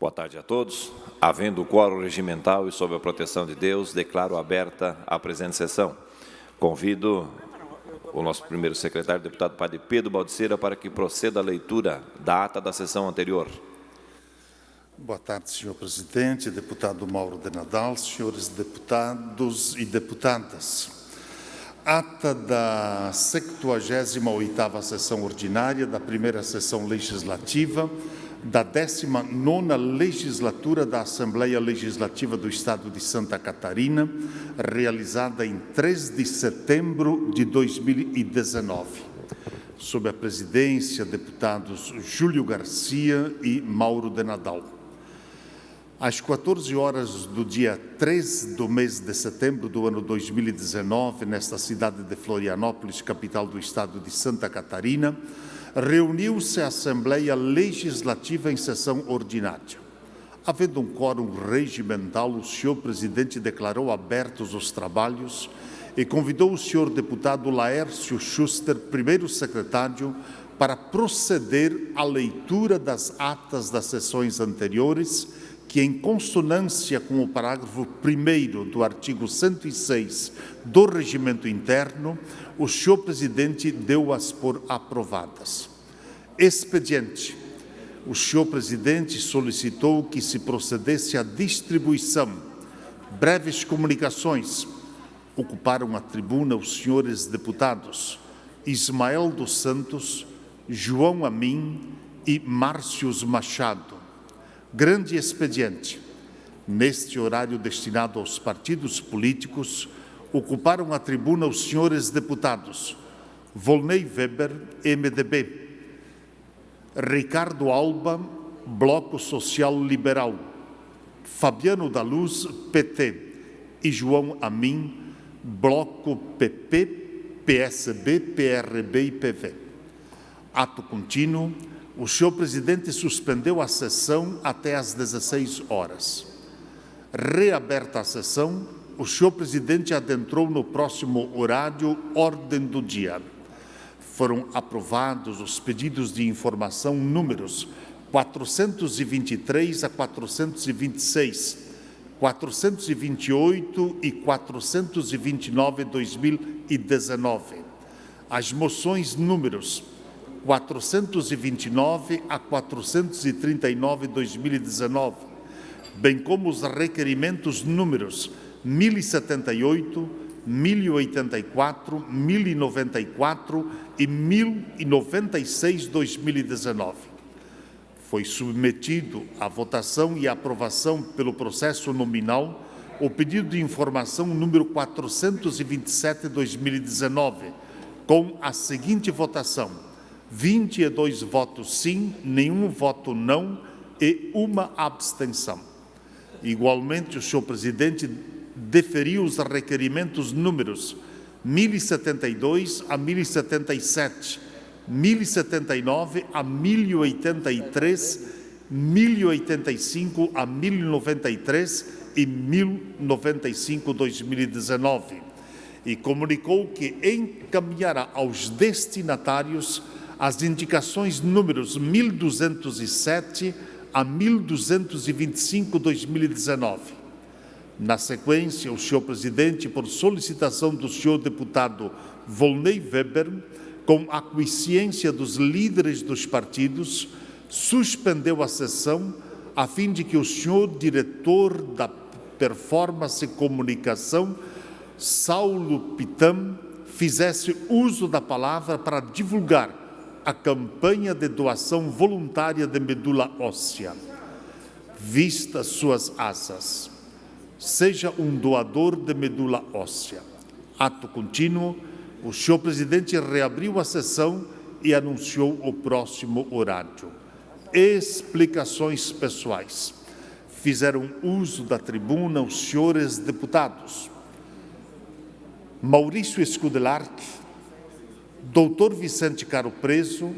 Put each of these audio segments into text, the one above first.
Boa tarde a todos. Havendo o quórum regimental e sob a proteção de Deus, declaro aberta a presente sessão. Convido o nosso primeiro secretário, deputado Padre Pedro Baldiceira, para que proceda a leitura da ata da sessão anterior. Boa tarde, senhor presidente, deputado Mauro de Nadal, senhores deputados e deputadas. Ata da 78ª sessão ordinária da primeira sessão legislativa da 19ª legislatura da Assembleia Legislativa do Estado de Santa Catarina, realizada em 3 de setembro de 2019. Sob a presidência, deputados Júlio Garcia e Mauro de Nadal. Às 14 horas do dia 3 do mês de setembro do ano 2019, nesta cidade de Florianópolis, capital do Estado de Santa Catarina, reuniu-se a Assembleia Legislativa em sessão ordinária. Havendo um quórum regimental, o senhor presidente declarou abertos os trabalhos e convidou o senhor deputado Laércio Schuster, primeiro secretário, para proceder à leitura das atas das sessões anteriores, que, em consonância com o parágrafo 1º do artigo 106 do Regimento Interno, o senhor presidente deu-as por aprovadas. Expediente. O senhor presidente solicitou que se procedesse à distribuição. Breves comunicações. Ocuparam a tribuna os senhores deputados Ismael dos Santos, João Amin e Márcios Machado. Grande expediente. Neste horário destinado aos partidos políticos, ocuparam a tribuna os senhores deputados Volney Weber, MDB, Ricardo Alba, Bloco Social Liberal, Fabiano da Luz, PT, e João Amin, Bloco PP, PSB, PRB e PV. Ato contínuo. O senhor presidente suspendeu a sessão até às 16 horas. Reaberta a sessão, o senhor presidente adentrou no próximo horário ordem do dia. Foram aprovados os pedidos de informação números 423 a 426, 428 e 429/2019. As moções números 429 a 439/2019, bem como os requerimentos números 1078, 1084, 1094 e 1096/2019. Foi submetido à votação e aprovação pelo processo nominal o pedido de informação número 427/2019, com a seguinte votação: 22 votos sim, nenhum voto não e uma abstenção. Igualmente, o senhor presidente deferiu os requerimentos números 1072 a 1077, 1079 a 1083, 1085 a 1093 e 1095/2019, e comunicou que encaminhará aos destinatários as indicações números 1207 a 1225/2019. Na sequência, o senhor presidente, por solicitação do senhor deputado Volney Weber, com aquiescência dos líderes dos partidos, suspendeu a sessão a fim de que o senhor diretor da Performance Comunicação, Saulo Pitam, fizesse uso da palavra para divulgar a campanha de doação voluntária de medula óssea. Vista suas asas. Seja um doador de medula óssea. Ato contínuo. O senhor presidente reabriu a sessão e anunciou o próximo horário. Explicações pessoais. Fizeram uso da tribuna os senhores deputados Maurício Scudelarque, Doutor Vicente Caro Preso,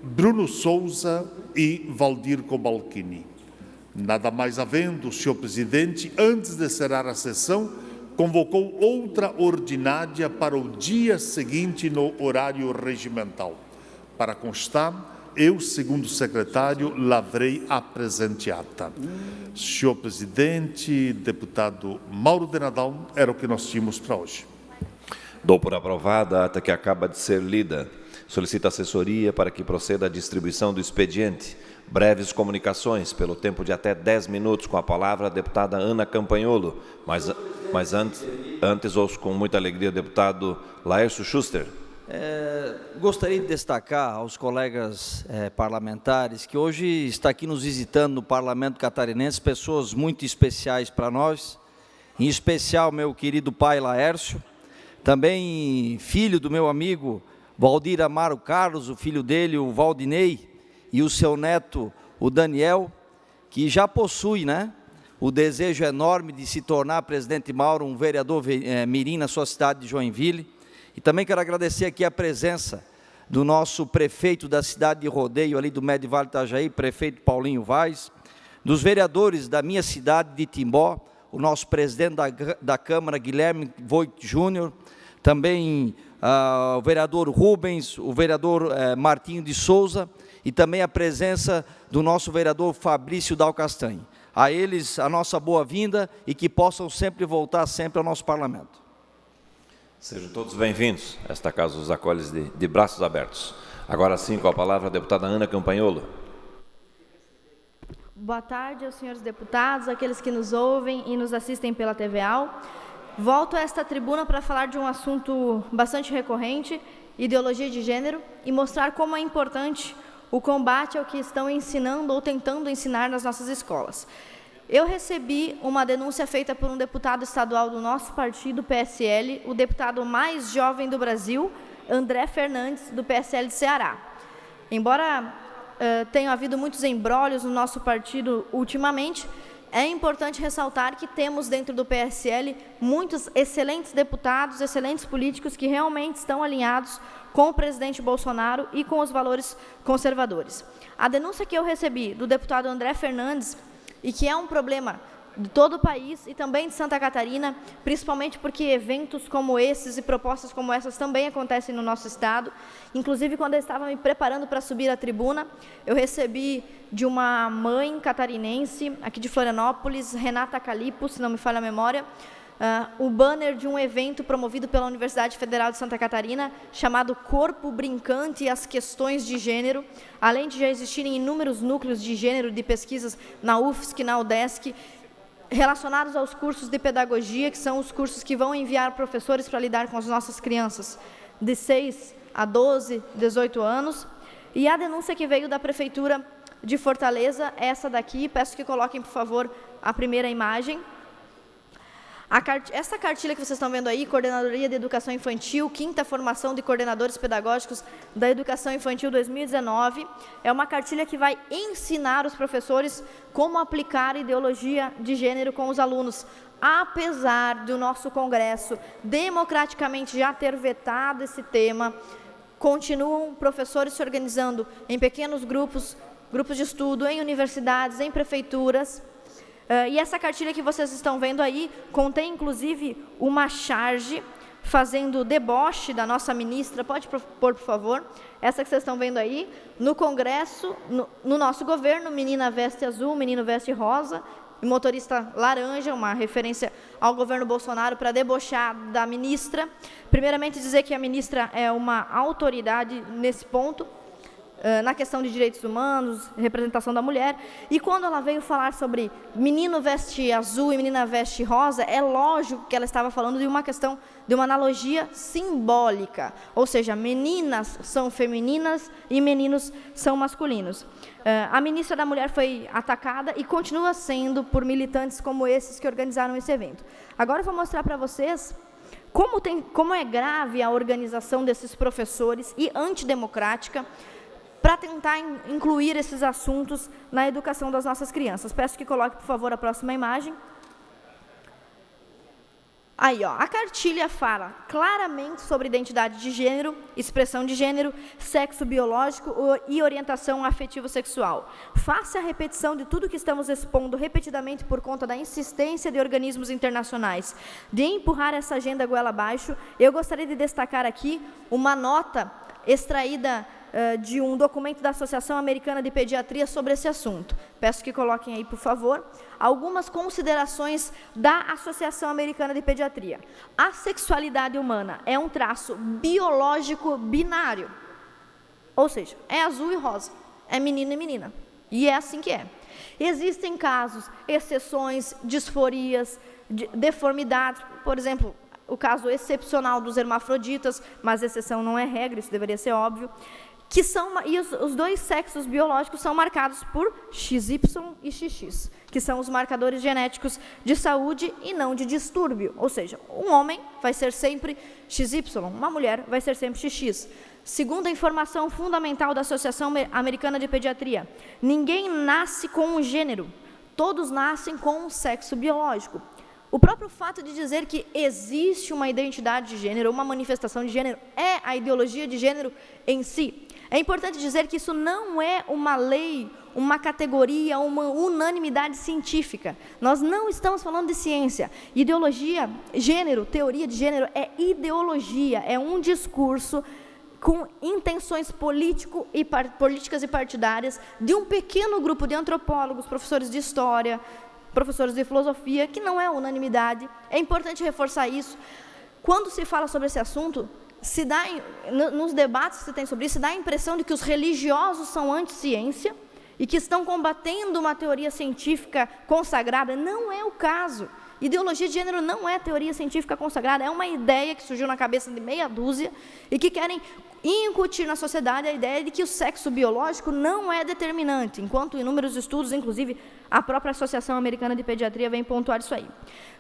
Bruno Souza e Valdir Cobalcini. Nada mais havendo, o senhor presidente, antes de encerrar a sessão, convocou outra ordinária para o dia seguinte no horário regimental. Para constar, eu, segundo secretário, lavrei a presente ata. Senhor presidente, deputado Mauro de Nadal, era o que nós tínhamos para hoje. Dou por aprovada a ata que acaba de ser lida. Solicito assessoria para que proceda a distribuição do expediente. Breves comunicações, pelo tempo de até 10 minutos, com a palavra a deputada Ana Campanholo. Mas antes ouço com muita alegria o deputado Laércio Schuster. Gostaria de destacar aos colegas parlamentares que hoje está aqui nos visitando no Parlamento Catarinense pessoas muito especiais para nós, em especial meu querido pai Laércio, também filho do meu amigo Valdir Amaro Carlos, o filho dele, o Valdinei, e o seu neto, o Daniel, que já possui, o desejo enorme de se tornar, presidente Mauro, um vereador mirim na sua cidade de Joinville. E também quero agradecer aqui a presença do nosso prefeito da cidade de Rodeio, ali do Médio Vale do Itajaí, prefeito Paulinho Vaz, dos vereadores da minha cidade de Timbó, o nosso presidente da Câmara, Guilherme Voigt Júnior, também o vereador Rubens, o vereador Martinho de Souza, e também a presença do nosso vereador Fabrício Dal Castanho. A eles, a nossa boa-vinda e que possam sempre voltar sempre ao nosso parlamento. Sejam todos bem-vindos. Esta casa os acolhe de braços abertos. Agora sim, com a palavra a deputada Ana Campanholo. Boa tarde aos senhores deputados, aqueles que nos ouvem e nos assistem pela TVA. Volto a esta tribuna para falar de um assunto bastante recorrente, ideologia de gênero, e mostrar como é importante o combate ao que estão ensinando ou tentando ensinar nas nossas escolas. Eu recebi uma denúncia feita por um deputado estadual do nosso partido, PSL, o deputado mais jovem do Brasil, André Fernandes, do PSL de Ceará. Embora tenham havido muitos embrólios no nosso partido ultimamente, é importante ressaltar que temos dentro do PSL muitos excelentes deputados, excelentes políticos que realmente estão alinhados com o presidente Bolsonaro e com os valores conservadores. A denúncia que eu recebi do deputado André Fernandes, e que é um problema de todo o país e também de Santa Catarina, principalmente porque eventos como esses e propostas como essas também acontecem no nosso estado. Inclusive, quando eu estava me preparando para subir à tribuna, eu recebi de uma mãe catarinense, aqui de Florianópolis, Renata Calipo, se não me falha a memória, o banner de um evento promovido pela Universidade Federal de Santa Catarina, chamado Corpo Brincante e as Questões de Gênero, além de já existirem inúmeros núcleos de gênero de pesquisas na UFSC, na UDESC, relacionados aos cursos de pedagogia, que são os cursos que vão enviar professores para lidar com as nossas crianças de 6 a 12, 18 anos. E a denúncia que veio da Prefeitura de Fortaleza, essa daqui, peço que coloquem, por favor, a primeira imagem. Essa cartilha que vocês estão vendo aí, Coordenadoria de Educação Infantil, 5ª Formação de Coordenadores Pedagógicos da Educação Infantil 2019, é uma cartilha que vai ensinar os professores como aplicar ideologia de gênero com os alunos. Apesar do nosso Congresso democraticamente já ter vetado esse tema, continuam professores se organizando em pequenos grupos de estudo, em universidades, em prefeituras. E essa cartilha que vocês estão vendo aí contém, inclusive, uma charge fazendo deboche da nossa ministra, pode pôr, por favor, essa que vocês estão vendo aí, no Congresso, no nosso governo, menina veste azul, menino veste rosa, e motorista laranja, uma referência ao governo Bolsonaro para debochar da ministra. Primeiramente, dizer que a ministra é uma autoridade nesse ponto, na questão de direitos humanos, representação da mulher, e quando ela veio falar sobre menino veste azul e menina veste rosa, é lógico que ela estava falando de uma questão, de uma analogia simbólica, ou seja, meninas são femininas e meninos são masculinos. A ministra da Mulher foi atacada e continua sendo por militantes como esses que organizaram esse evento. Agora eu vou mostrar para vocês como é grave a organização desses professores e antidemocrática, para tentar incluir esses assuntos na educação das nossas crianças. Peço que coloque, por favor, a próxima imagem. Aí, ó, a cartilha fala claramente sobre identidade de gênero, expressão de gênero, sexo biológico e orientação afetivo-sexual. Face à repetição de tudo que estamos expondo repetidamente por conta da insistência de organismos internacionais de empurrar essa agenda goela abaixo, eu gostaria de destacar aqui uma nota extraída de um documento da Associação Americana de Pediatria sobre esse assunto. Peço que coloquem aí, por favor, algumas considerações da Associação Americana de Pediatria. A sexualidade humana é um traço biológico binário, ou seja, é azul e rosa, é menino e menina, e é assim que é. Existem casos, exceções, disforias, deformidades, por exemplo, o caso excepcional dos hermafroditas, mas exceção não é regra, isso deveria ser óbvio, que são, e os dois sexos biológicos são marcados por XY e XX, que são os marcadores genéticos de saúde e não de distúrbio, ou seja, um homem vai ser sempre XY, uma mulher vai ser sempre XX. Segundo a informação fundamental da Associação Americana de Pediatria, ninguém nasce com um gênero, todos nascem com um sexo biológico. O próprio fato de dizer que existe uma identidade de gênero, uma manifestação de gênero, é a ideologia de gênero em si. É importante dizer que isso não é uma lei, uma categoria, uma unanimidade científica. Nós não estamos falando de ciência. Ideologia, gênero, teoria de gênero é ideologia, é um discurso com intenções políticas e partidárias de um pequeno grupo de antropólogos, professores de história, professores de filosofia, que não é unanimidade. É importante reforçar isso. Quando se fala sobre esse assunto, nos debates que se tem sobre isso, se dá a impressão de que os religiosos são anti-ciência e que estão combatendo uma teoria científica consagrada. Não é o caso. Ideologia de gênero não é teoria científica consagrada, é uma ideia que surgiu na cabeça de meia dúzia e que querem incutir na sociedade a ideia de que o sexo biológico não é determinante, enquanto inúmeros estudos, inclusive a própria Associação Americana de Pediatria, vem pontuar isso aí.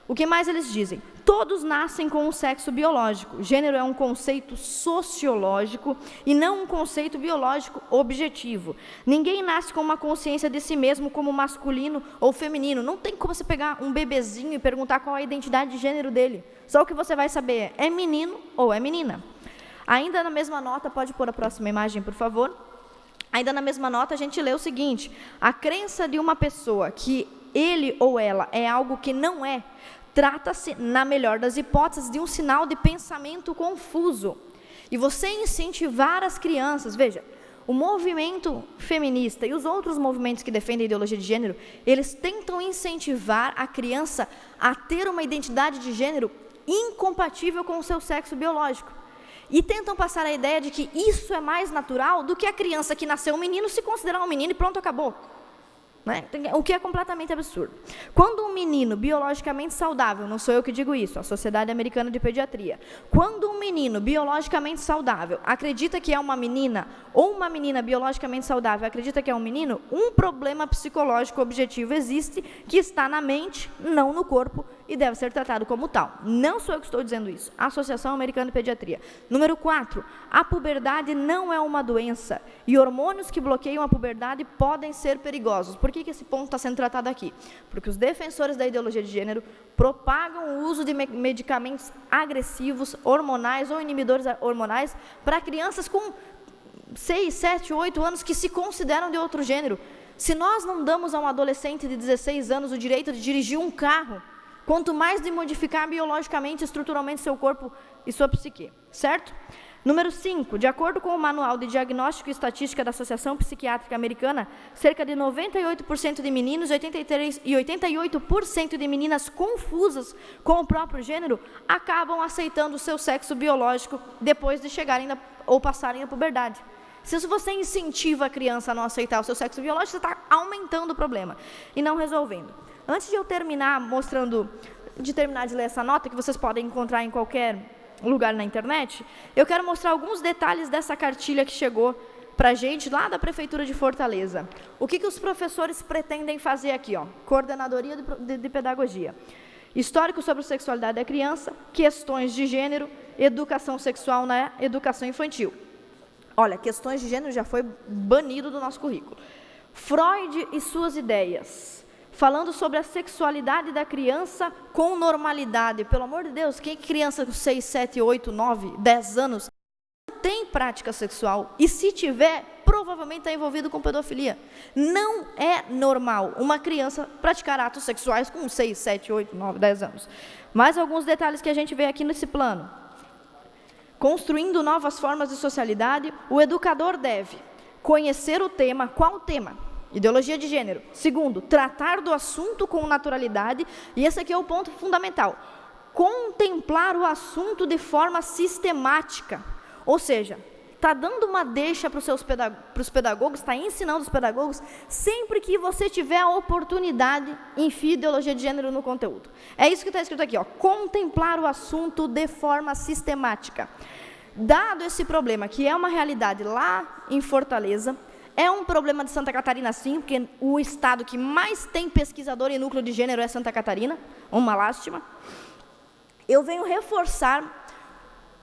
O que mais eles dizem? Todos nascem com um sexo biológico. Gênero é um conceito sociológico e não um conceito biológico objetivo. Ninguém nasce com uma consciência de si mesmo como masculino ou feminino. Não tem como você pegar um bebezinho e perguntar qual é a identidade de gênero dele. Só o que você vai saber é menino ou é menina. Ainda na mesma nota, pode pôr a próxima imagem, por favor. Ainda na mesma nota, a gente lê o seguinte: a crença de uma pessoa que ele ou ela é algo que não é, trata-se, na melhor das hipóteses, de um sinal de pensamento confuso. E você incentivar as crianças, veja, o movimento feminista e os outros movimentos que defendem a ideologia de gênero, eles tentam incentivar a criança a ter uma identidade de gênero incompatível com o seu sexo biológico. E tentam passar a ideia de que isso é mais natural do que a criança que nasceu um menino se considerar um menino e pronto, acabou. Né? O que é completamente absurdo. Quando um menino biologicamente saudável, não sou eu que digo isso, a Sociedade Americana de Pediatria, quando um menino biologicamente saudável acredita que é uma menina, ou uma menina biologicamente saudável acredita que é um menino, um problema psicológico objetivo existe, que está na mente, não no corpo, e deve ser tratado como tal. Não sou eu que estou dizendo isso, a Associação Americana de Pediatria. Número 4, a puberdade não é uma doença, e hormônios que bloqueiam a puberdade podem ser perigosos. Por que esse ponto está sendo tratado aqui? Porque os defensores da ideologia de gênero propagam o uso de medicamentos agressivos, hormonais ou inibidores hormonais para crianças com 6, 7, 8 anos que se consideram de outro gênero. Se nós não damos a um adolescente de 16 anos o direito de dirigir um carro, quanto mais de modificar biologicamente, estruturalmente seu corpo e sua psique, certo? Número 5, de acordo com o Manual de Diagnóstico e Estatística da Associação Psiquiátrica Americana, cerca de 98% de meninos e 88% de meninas confusas com o próprio gênero acabam aceitando o seu sexo biológico depois de chegarem ou passarem a puberdade. Se você incentiva a criança a não aceitar o seu sexo biológico, você está aumentando o problema e não resolvendo. Antes de eu terminar de ler essa nota, que vocês podem encontrar em qualquer lugar na internet, eu quero mostrar alguns detalhes dessa cartilha que chegou para a gente lá da Prefeitura de Fortaleza. O que os professores pretendem fazer aqui? Coordenadoria de Pedagogia. Histórico sobre sexualidade da criança, questões de gênero, educação sexual na educação infantil. Olha, questões de gênero já foi banido do nosso currículo. Freud e suas ideias. Falando sobre a sexualidade da criança com normalidade. Pelo amor de Deus, quem é criança com 6, 7, 8, 9, 10 anos não tem prática sexual? E se tiver, provavelmente está envolvido com pedofilia. Não é normal uma criança praticar atos sexuais com 6, 7, 8, 9, 10 anos. Mais alguns detalhes que a gente vê aqui nesse plano. construindo novas formas de socialidade, o educador deve conhecer o tema. Qual o tema? Ideologia de gênero. Segundo, tratar do assunto com naturalidade. E esse aqui é o ponto fundamental. Contemplar o assunto de forma sistemática. Ou seja, está dando uma deixa para os pedagogos, está ensinando os pedagogos, sempre que você tiver a oportunidade, enfie ideologia de gênero no conteúdo. É isso que está escrito aqui, ó, contemplar o assunto de forma sistemática. Dado esse problema, que é uma realidade lá em Fortaleza, é um problema de Santa Catarina sim, porque o estado que mais tem pesquisador em núcleo de gênero é Santa Catarina, uma lástima. Eu venho reforçar,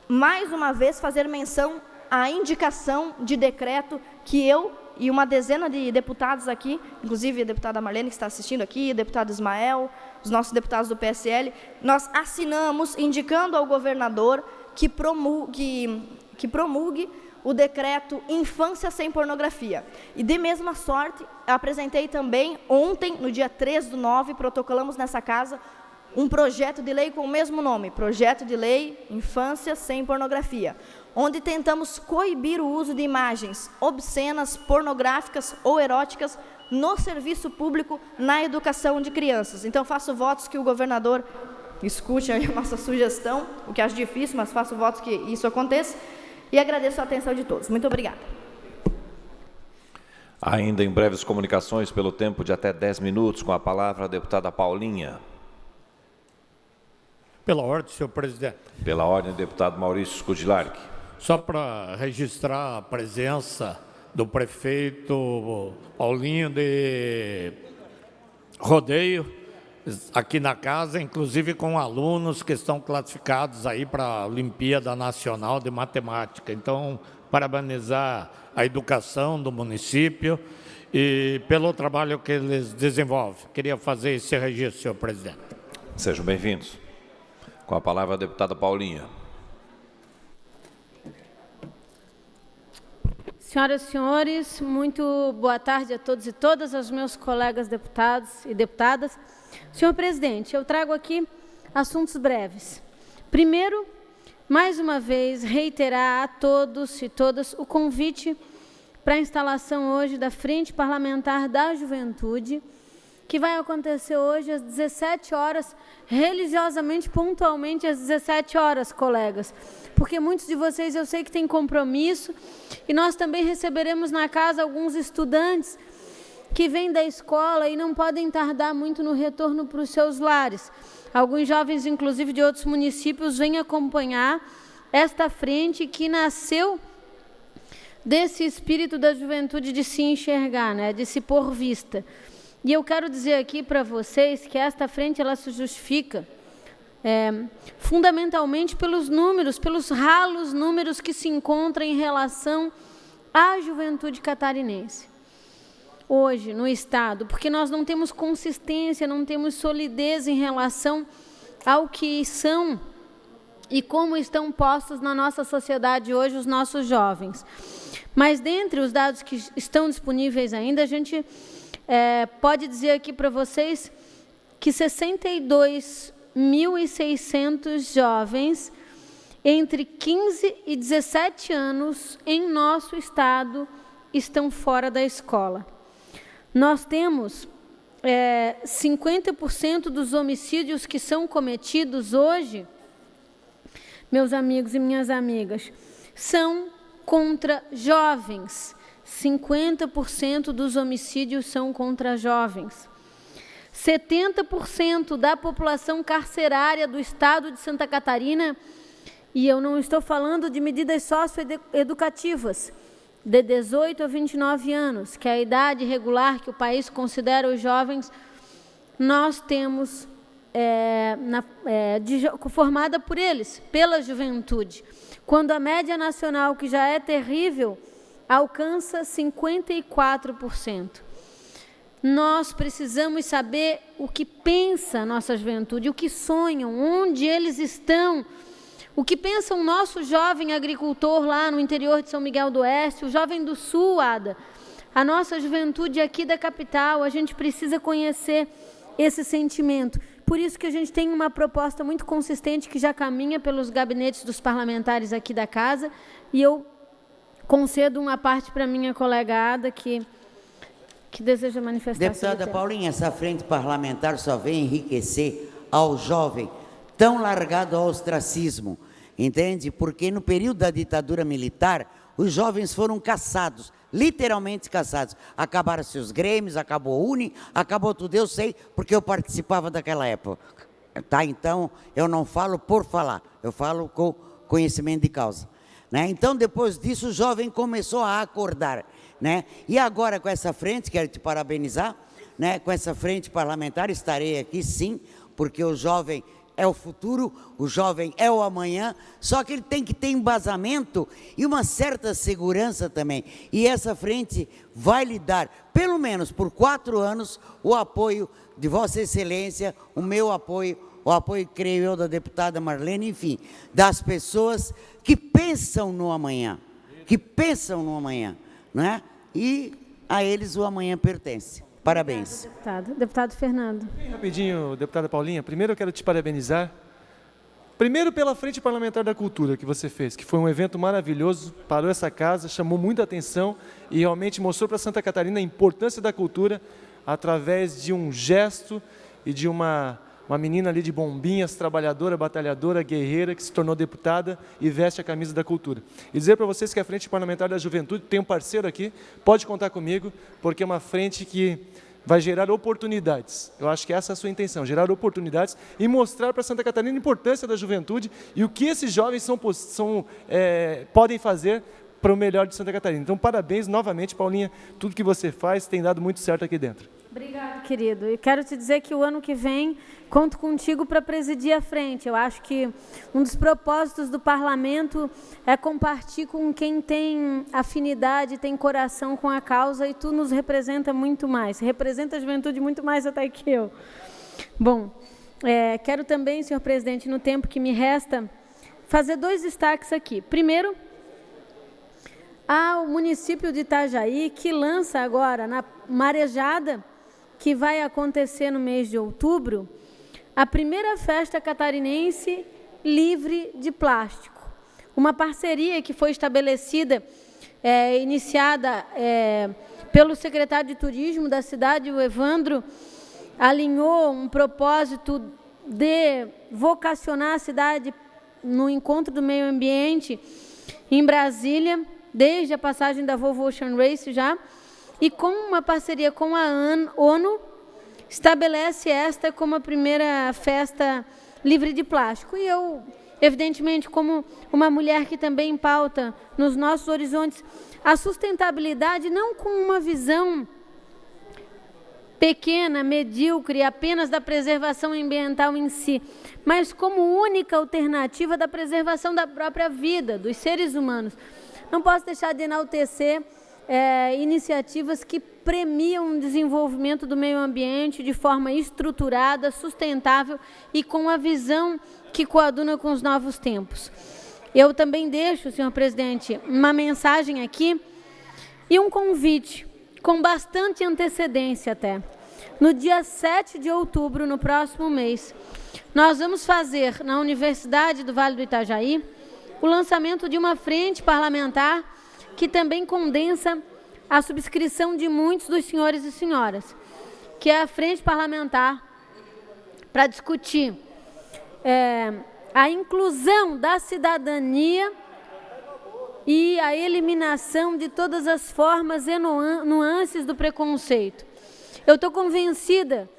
mais uma vez, fazer menção à indicação de decreto que eu e uma dezena de deputados aqui, inclusive a deputada Marlene, que está assistindo aqui, o deputado Ismael, os nossos deputados do PSL, nós assinamos indicando ao governador que promulgue o decreto Infância Sem Pornografia. E, de mesma sorte, apresentei também ontem, no dia 3/9, protocolamos nessa casa um projeto de lei com o mesmo nome, Projeto de Lei Infância Sem Pornografia, onde tentamos coibir o uso de imagens obscenas, pornográficas ou eróticas no serviço público na educação de crianças. Então, faço votos que o governador escute a nossa sugestão, o que acho difícil, mas faço votos que isso aconteça, e agradeço a atenção de todos. Muito obrigada. Ainda em breves comunicações, pelo tempo de até 10 minutos, com a palavra a deputada Paulinha. Pela ordem, senhor presidente. Pela ordem, deputado Maurício Skudlark. Só para registrar a presença do prefeito Paulinho de Rodeio, aqui na casa, inclusive com alunos que estão classificados aí para a Olimpíada Nacional de Matemática. Então, parabenizar a educação do município e pelo trabalho que eles desenvolvem. Queria fazer esse registro, senhor presidente. Sejam bem-vindos. Com a palavra a deputada Paulinha. Senhoras e senhores, muito boa tarde a todos e todas, aos meus colegas deputados e deputadas. Senhor presidente, eu trago aqui assuntos breves. Primeiro, mais uma vez, reiterar a todos e todas o convite para a instalação hoje da Frente Parlamentar da Juventude, que vai acontecer hoje às 17 horas, religiosamente, pontualmente às 17 horas, colegas. Porque muitos de vocês eu sei que têm compromisso, e nós também receberemos na casa alguns estudantes que vêm da escola e não podem tardar muito no retorno para os seus lares. Alguns jovens, inclusive de outros municípios, vêm acompanhar esta frente que nasceu desse espírito da juventude de se enxergar, né, de se pôr vista. E eu quero dizer aqui para vocês que esta frente ela se justifica fundamentalmente pelos números, pelos ralos números que se encontram em relação à juventude catarinense. Hoje, no Estado, porque nós não temos consistência, não temos solidez em relação ao que são e como estão postos na nossa sociedade hoje os nossos jovens. Mas dentre os dados que estão disponíveis ainda, a gente pode dizer aqui para vocês que 62.600 jovens entre 15 e 17 anos em nosso estado estão fora da escola. Nós temos 50% dos homicídios que são cometidos hoje, meus amigos e minhas amigas, são contra jovens. 50% dos homicídios são contra jovens. 70% da população carcerária do estado de Santa Catarina, e eu não estou falando de medidas socioeducativas, de 18 a 29 anos, que é a idade regular que o país considera os jovens, nós temos formada por eles, pela juventude. Quando a média nacional, que já é terrível, alcança 54%. Nós precisamos saber o que pensa a nossa juventude, o que sonham, onde eles estão, o que pensa o nosso jovem agricultor lá no interior de São Miguel do Oeste, o jovem do Sul, Ada. A nossa juventude aqui da capital, a gente precisa conhecer esse sentimento. Por isso que a gente tem uma proposta muito consistente que já caminha pelos gabinetes dos parlamentares aqui da casa, e eu concedo uma parte para minha colega Ada, que deseja manifestar. Deputada Paulinha, essa frente parlamentar só vem enriquecer ao jovem tão largado ao ostracismo, entende? Porque no período da ditadura militar, os jovens foram caçados, literalmente caçados. Acabaram-se os grêmios, acabou a Uni, acabou tudo. Eu sei, porque eu participava daquela época. Tá? Então, eu não falo por falar, eu falo com conhecimento de causa. Né? Então, depois disso, o jovem começou a acordar. Né? E agora, com essa frente, quero te parabenizar, né? Com essa frente parlamentar, estarei aqui sim, porque o jovem é o futuro, o jovem é o amanhã, só que ele tem que ter embasamento e uma certa segurança também. E essa frente vai lhe dar, pelo menos por 4 anos, o apoio de Vossa Excelência, o meu apoio, o apoio, creio eu, da deputada Marlene, enfim, das pessoas que pensam no amanhã, não é? E a eles o amanhã pertence. Parabéns. Obrigada, deputado Fernando. Bem rapidinho, deputada Paulinha. Primeiro eu quero te parabenizar. Primeiro pela Frente Parlamentar da Cultura que você fez, que foi um evento maravilhoso, parou essa casa, chamou muita atenção e realmente mostrou para Santa Catarina a importância da cultura através de um gesto e de uma menina ali de Bombinhas, trabalhadora, batalhadora, guerreira, que se tornou deputada e veste a camisa da cultura. E dizer para vocês que a Frente Parlamentar da Juventude tem um parceiro aqui, pode contar comigo, porque é uma frente que vai gerar oportunidades. Eu acho que essa é a sua intenção, gerar oportunidades e mostrar para Santa Catarina a importância da juventude e o que esses jovens podem fazer para o melhor de Santa Catarina. Então, parabéns novamente, Paulinha, tudo que você faz tem dado muito certo aqui dentro. Obrigada, querido. E quero te dizer que o ano que vem conto contigo para presidir a frente. Eu acho que um dos propósitos do parlamento é compartilhar com quem tem afinidade, tem coração com a causa, e tu nos representa muito mais. Representa a juventude muito mais até que eu. Bom, quero também, senhor presidente, no tempo que me resta, fazer 2 destaques aqui. Primeiro, ao município de Itajaí, que lança agora, na marejada, que vai acontecer no mês de outubro, a primeira festa catarinense livre de plástico. Uma parceria que foi estabelecida, iniciada pelo secretário de Turismo da cidade, o Evandro, alinhou um propósito de vocacionar a cidade no encontro do meio ambiente em Brasília, desde a passagem da Volvo Ocean Race já, e com uma parceria com a ONU, estabelece esta como a primeira festa livre de plástico. E eu, evidentemente, como uma mulher que também pauta nos nossos horizontes a sustentabilidade, não com uma visão pequena, medíocre, apenas da preservação ambiental em si, mas como única alternativa da preservação da própria vida, dos seres humanos. Não posso deixar de enaltecer iniciativas que premiam o desenvolvimento do meio ambiente de forma estruturada, sustentável e com a visão que coaduna com os novos tempos. Eu também deixo, senhor presidente, uma mensagem aqui e um convite, com bastante antecedência até. No dia 7 de outubro, no próximo mês, nós vamos fazer na Universidade do Vale do Itajaí o lançamento de uma frente parlamentar que também condensa a subscrição de muitos dos senhores e senhoras, que é a frente parlamentar para discutir a inclusão da cidadania e a eliminação de todas as formas e nuances do preconceito. Eu estou convencida,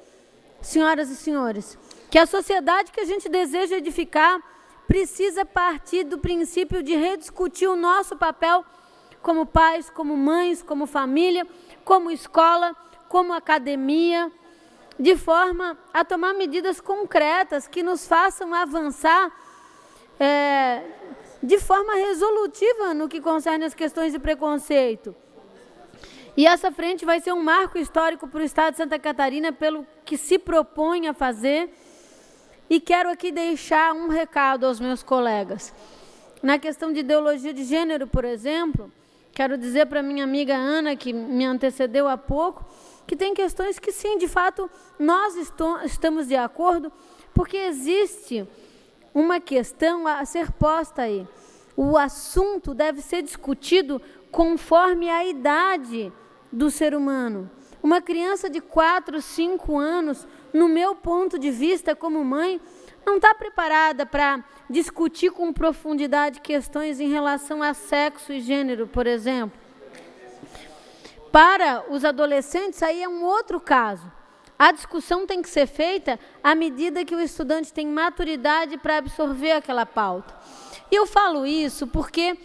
senhoras e senhores, que a sociedade que a gente deseja edificar precisa partir do princípio de rediscutir o nosso papel como pais, como mães, como família, como escola, como academia, de forma a tomar medidas concretas que nos façam avançar de forma resolutiva no que concerne as questões de preconceito. E essa frente vai ser um marco histórico para o Estado de Santa Catarina, pelo que se propõe a fazer. E quero aqui deixar um recado aos meus colegas. Na questão de ideologia de gênero, por exemplo, quero dizer para minha amiga Ana, que me antecedeu há pouco, que tem questões que sim, de fato, nós estamos de acordo, porque existe uma questão a ser posta aí. O assunto deve ser discutido conforme a idade do ser humano. Uma criança de 4, 5 anos, no meu ponto de vista como mãe, não está preparada para discutir com profundidade questões em relação a sexo e gênero, por exemplo. Para os adolescentes, aí é um outro caso. A discussão tem que ser feita à medida que o estudante tem maturidade para absorver aquela pauta. E eu falo isso porque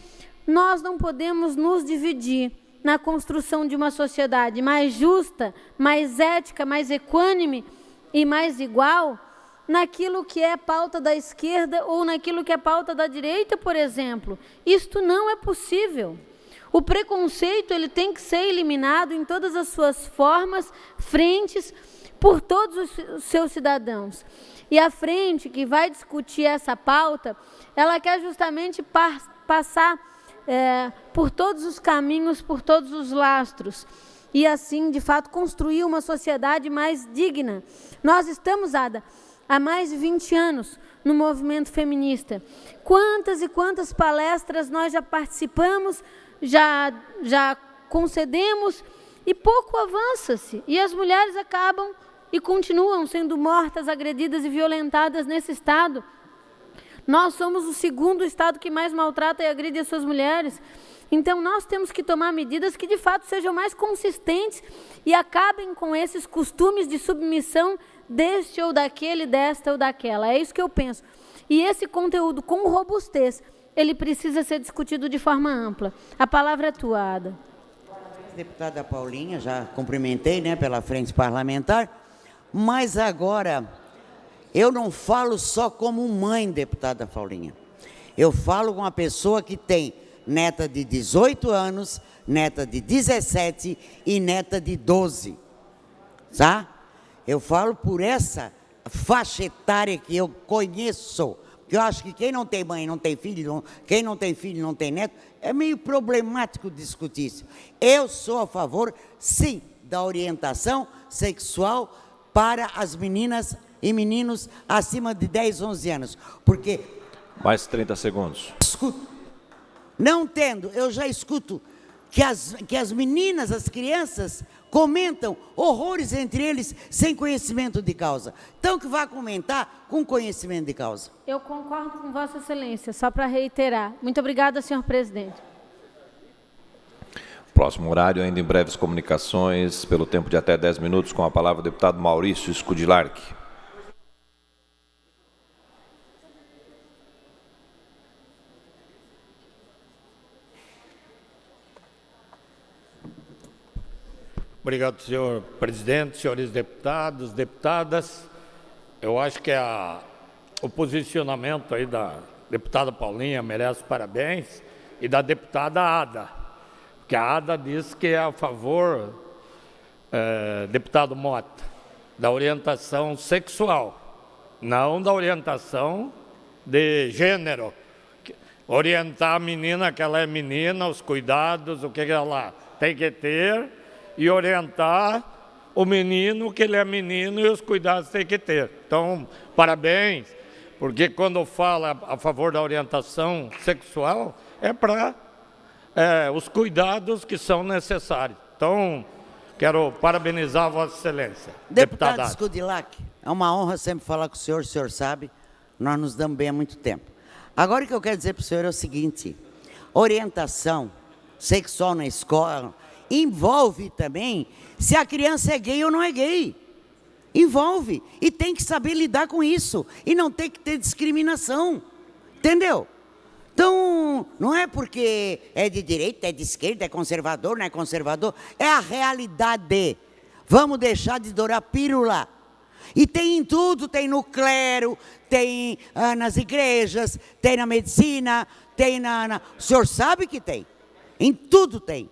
nós não podemos nos dividir na construção de uma sociedade mais justa, mais ética, mais equânime e mais igual, naquilo que é pauta da esquerda ou naquilo que é pauta da direita, por exemplo. Isto não é possível. O preconceito ele tem que ser eliminado em todas as suas formas, frentes, por todos os seus cidadãos. E a frente que vai discutir essa pauta, ela quer justamente passar por todos os caminhos, por todos os lastros, e assim, de fato, construir uma sociedade mais digna. Nós estamos, Ada, há mais de 20 anos no movimento feminista. Quantas e quantas palestras nós já participamos, já concedemos, e pouco avança-se. E as mulheres acabam e continuam sendo mortas, agredidas e violentadas nesse Estado. Nós somos o segundo Estado que mais maltrata e agride as suas mulheres. Então, nós temos que tomar medidas que, de fato, sejam mais consistentes e acabem com esses costumes de submissão deste ou daquele, desta ou daquela. É isso que eu penso. E esse conteúdo, com robustez, ele precisa ser discutido de forma ampla. A palavra é tua, Ada. Deputada Paulinha, já cumprimentei, né, pela frente parlamentar, mas agora eu não falo só como mãe, deputada Paulinha. Eu falo com uma pessoa que tem neta de 18 anos, neta de 17 e neta de 12, tá? Eu falo por essa faixa etária que eu conheço, porque eu acho que quem não tem mãe, não tem filho, quem não tem filho, não tem neto, é meio problemático discutir isso. Eu sou a favor, sim, da orientação sexual para as meninas e meninos acima de 10, 11 anos, porque... Mais 30 segundos. Não tendo, eu já escuto que as meninas, as crianças, comentam horrores entre eles sem conhecimento de causa. Então, que vá comentar com conhecimento de causa. Eu concordo com Vossa Excelência, só para reiterar. Muito obrigada, senhor presidente. Próximo horário, ainda em breves comunicações, pelo tempo de até 10 minutos, com a palavra o deputado Maurício Scudilarc. Obrigado, senhor presidente, senhores deputados, deputadas. Eu acho que o posicionamento aí da deputada Paulinha merece parabéns e da deputada Ada, porque a Ada disse que é a favor, deputado Mota, da orientação sexual, não da orientação de gênero. Orientar a menina que ela é menina, os cuidados, o que ela tem que ter, e orientar o menino que ele é menino e os cuidados tem que ter. Então, parabéns, porque quando fala a favor da orientação sexual, é para os cuidados que são necessários. Então, quero parabenizar a Vossa Excelência. Deputado Scudilarc, é uma honra sempre falar com o senhor sabe, nós nos damos bem há muito tempo. Agora o que eu quero dizer para o senhor é o seguinte, orientação sexual na escola envolve também se a criança é gay ou não é gay. Envolve. E tem que saber lidar com isso. E não tem que ter discriminação. Entendeu? Então, não é porque é de direita, é de esquerda, é conservador, não é conservador. É a realidade. Vamos deixar de dourar pílula. E tem em tudo, tem no clero, tem nas igrejas, tem na medicina, tem O senhor sabe que tem. Em tudo tem.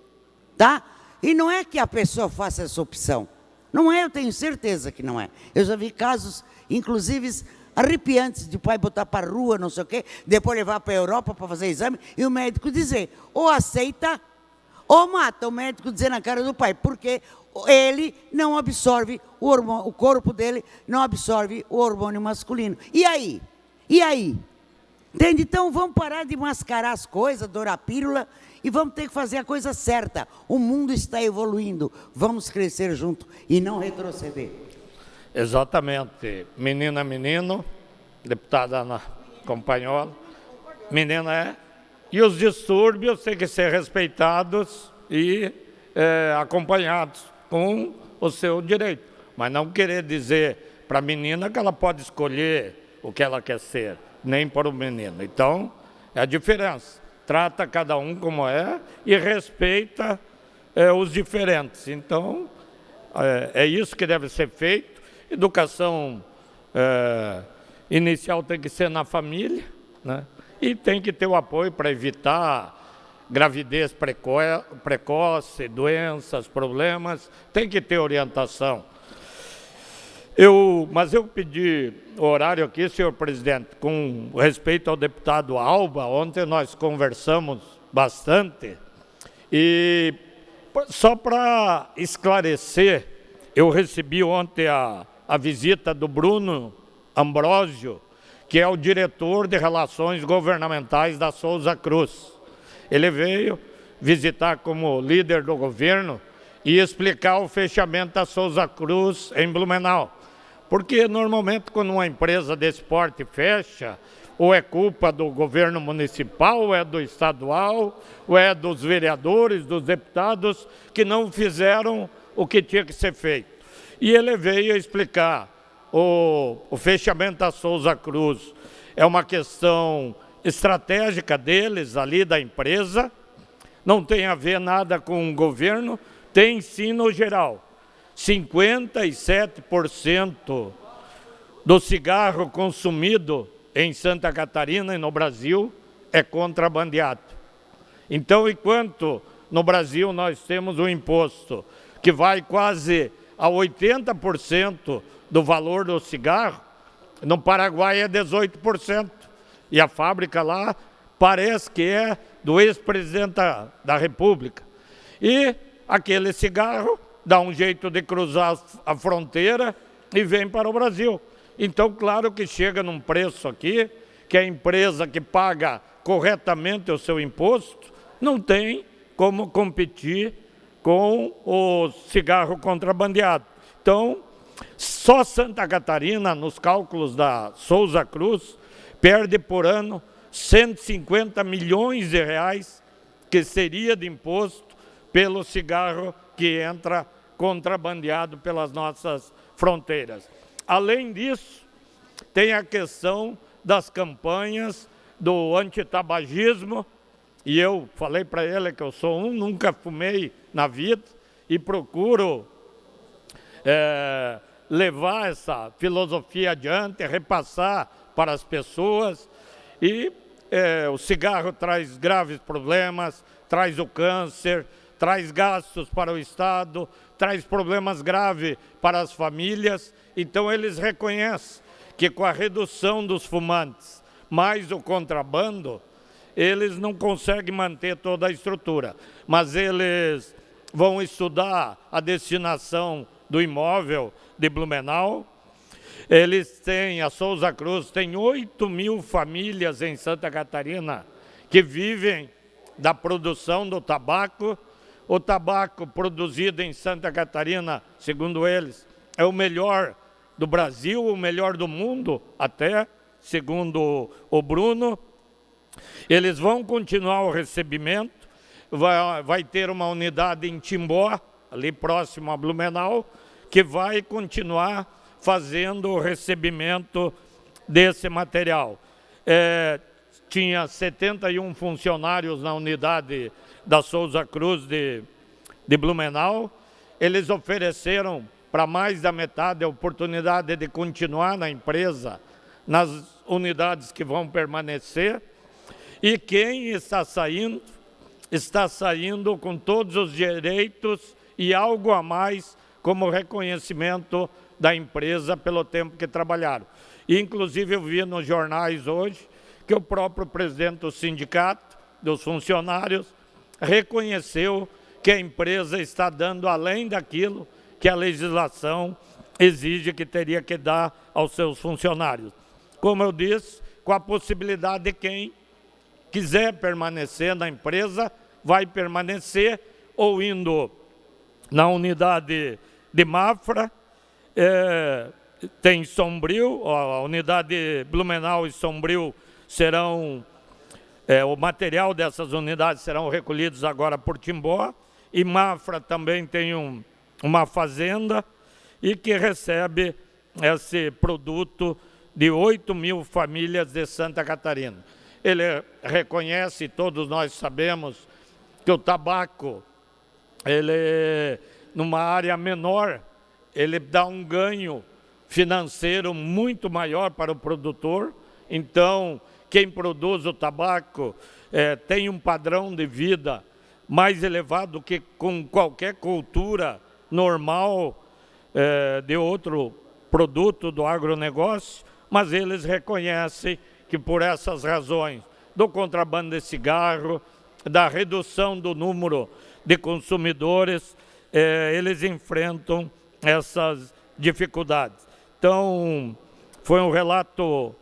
Tá? E não é que a pessoa faça essa opção. Não é, eu tenho certeza que não é. Eu já vi casos, inclusive, arrepiantes de pai botar para a rua, não sei o quê, depois levar para a Europa para fazer exame, e o médico dizer, ou aceita, ou mata. O médico dizer na cara do pai, porque ele não absorve o hormônio, o corpo dele não absorve o hormônio masculino. E aí? E aí? Entende? Então vamos parar de mascarar as coisas, dourar pílula, e vamos ter que fazer a coisa certa. O mundo está evoluindo, vamos crescer junto e não retroceder. Exatamente. Menina, menino, deputada Ana Campagnolo, menina é. E os distúrbios têm que ser respeitados e acompanhados com o seu direito. Mas não querer dizer para a menina que ela pode escolher o que ela quer ser, nem para o menino. Então, é a diferença. Trata cada um como é e respeita os diferentes. Então, é isso que deve ser feito. Educação inicial tem que ser na família, né? E tem que ter o apoio para evitar gravidez precoce, doenças, problemas, tem que ter orientação. Mas eu pedi o horário aqui, senhor presidente, com respeito ao deputado Alba. Ontem nós conversamos bastante e só para esclarecer, eu recebi ontem a visita do Bruno Ambrósio, que é o diretor de Relações Governamentais da Souza Cruz. Ele veio visitar como líder do governo e explicar o fechamento da Souza Cruz em Blumenau. Porque normalmente quando uma empresa desse porte fecha, ou é culpa do governo municipal, ou é do estadual, ou é dos vereadores, dos deputados, que não fizeram o que tinha que ser feito. E ele veio explicar o fechamento da Souza Cruz é uma questão estratégica deles ali da empresa, não tem a ver nada com o governo, tem sim no geral. 57% do cigarro consumido em Santa Catarina e no Brasil é contrabandeado. Então, enquanto no Brasil nós temos um imposto que vai quase a 80% do valor do cigarro, no Paraguai é 18%. E a fábrica lá parece que é do ex-presidente da República. E aquele cigarro dá um jeito de cruzar a fronteira e vem para o Brasil. Então, claro que chega num preço aqui, que a empresa que paga corretamente o seu imposto não tem como competir com o cigarro contrabandeado. Então, só Santa Catarina, nos cálculos da Souza Cruz, perde por ano 150 milhões de reais, que seria de imposto pelo cigarro que entra contrabandeado pelas nossas fronteiras. Além disso, tem a questão das campanhas do antitabagismo, e eu falei para ele que eu sou nunca fumei na vida, e procuro levar essa filosofia adiante, repassar para as pessoas. E o cigarro traz graves problemas, traz o câncer, traz gastos para o Estado, traz problemas graves para as famílias. Então eles reconhecem que com a redução dos fumantes, mais o contrabando, eles não conseguem manter toda a estrutura. Mas eles vão estudar a destinação do imóvel de Blumenau. Eles têm, a Souza Cruz tem 8.000 famílias em Santa Catarina que vivem da produção do tabaco. O tabaco produzido em Santa Catarina, segundo eles, é o melhor do Brasil, o melhor do mundo, até, segundo o Bruno. Eles vão continuar o recebimento, vai ter uma unidade em Timbó, ali próximo a Blumenau, que vai continuar fazendo o recebimento desse material. Tinha 71 funcionários na unidade da Souza Cruz de Blumenau. Eles ofereceram para mais da metade a oportunidade de continuar na empresa, nas unidades que vão permanecer. E quem está saindo com todos os direitos e algo a mais como reconhecimento da empresa pelo tempo que trabalharam. E, inclusive, eu vi nos jornais hoje que o próprio presidente do sindicato, dos funcionários, reconheceu que a empresa está dando além daquilo que a legislação exige que teria que dar aos seus funcionários. Como eu disse, com a possibilidade de quem quiser permanecer na empresa, vai permanecer, ou indo na unidade de Mafra, tem Sombrio, a unidade Blumenau e Sombrio serão, o material dessas unidades serão recolhidos agora por Timbó, e Mafra também tem uma fazenda e que recebe esse produto de 8.000 famílias de Santa Catarina. Ele reconhece, todos nós sabemos, que o tabaco, ele, numa área menor, ele dá um ganho financeiro muito maior para o produtor. Então, quem produz o tabaco tem um padrão de vida mais elevado que com qualquer cultura normal de outro produto do agronegócio, mas eles reconhecem que por essas razões do contrabando de cigarro, da redução do número de consumidores, eles enfrentam essas dificuldades. Então, foi um relato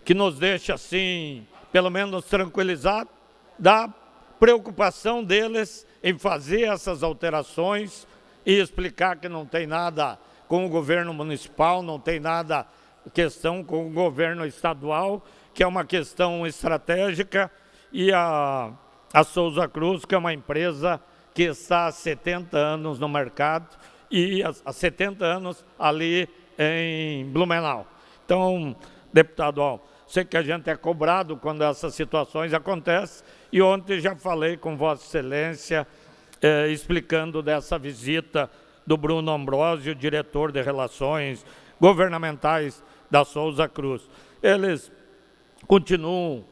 que nos deixa, assim, pelo menos tranquilizados, da preocupação deles em fazer essas alterações e explicar que não tem nada com o governo municipal, não tem nada questão com o governo estadual, que é uma questão estratégica, e a Souza Cruz, que é uma empresa que está há 70 anos no mercado e há 70 anos ali em Blumenau. Então, deputado, sei que a gente é cobrado quando essas situações acontecem, e ontem já falei com Vossa Excelência, explicando dessa visita do Bruno Ambrósio, diretor de Relações Governamentais da Souza Cruz. Eles continuam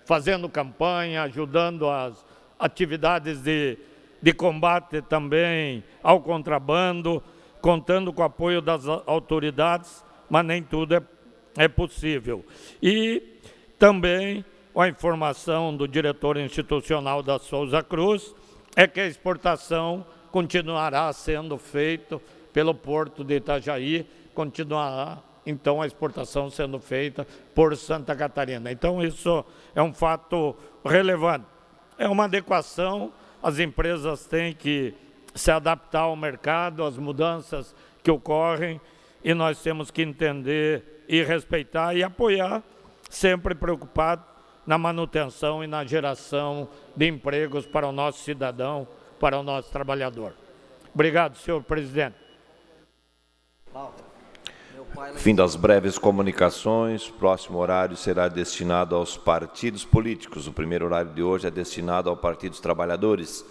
fazendo campanha, ajudando as atividades de combate também ao contrabando, contando com o apoio das autoridades, mas nem tudo é possível. E também a informação do diretor institucional da Souza Cruz é que a exportação continuará sendo feita pelo Porto de Itajaí, continuará, então, a exportação sendo feita por Santa Catarina. Então, isso é um fato relevante. É uma adequação, as empresas têm que se adaptar ao mercado, às mudanças que ocorrem, e nós temos que entender e respeitar e apoiar, sempre preocupado na manutenção e na geração de empregos para o nosso cidadão, para o nosso trabalhador. Obrigado, senhor presidente. Fim das breves comunicações. Próximo horário será destinado aos partidos políticos. O primeiro horário de hoje é destinado ao Partido dos Trabalhadores,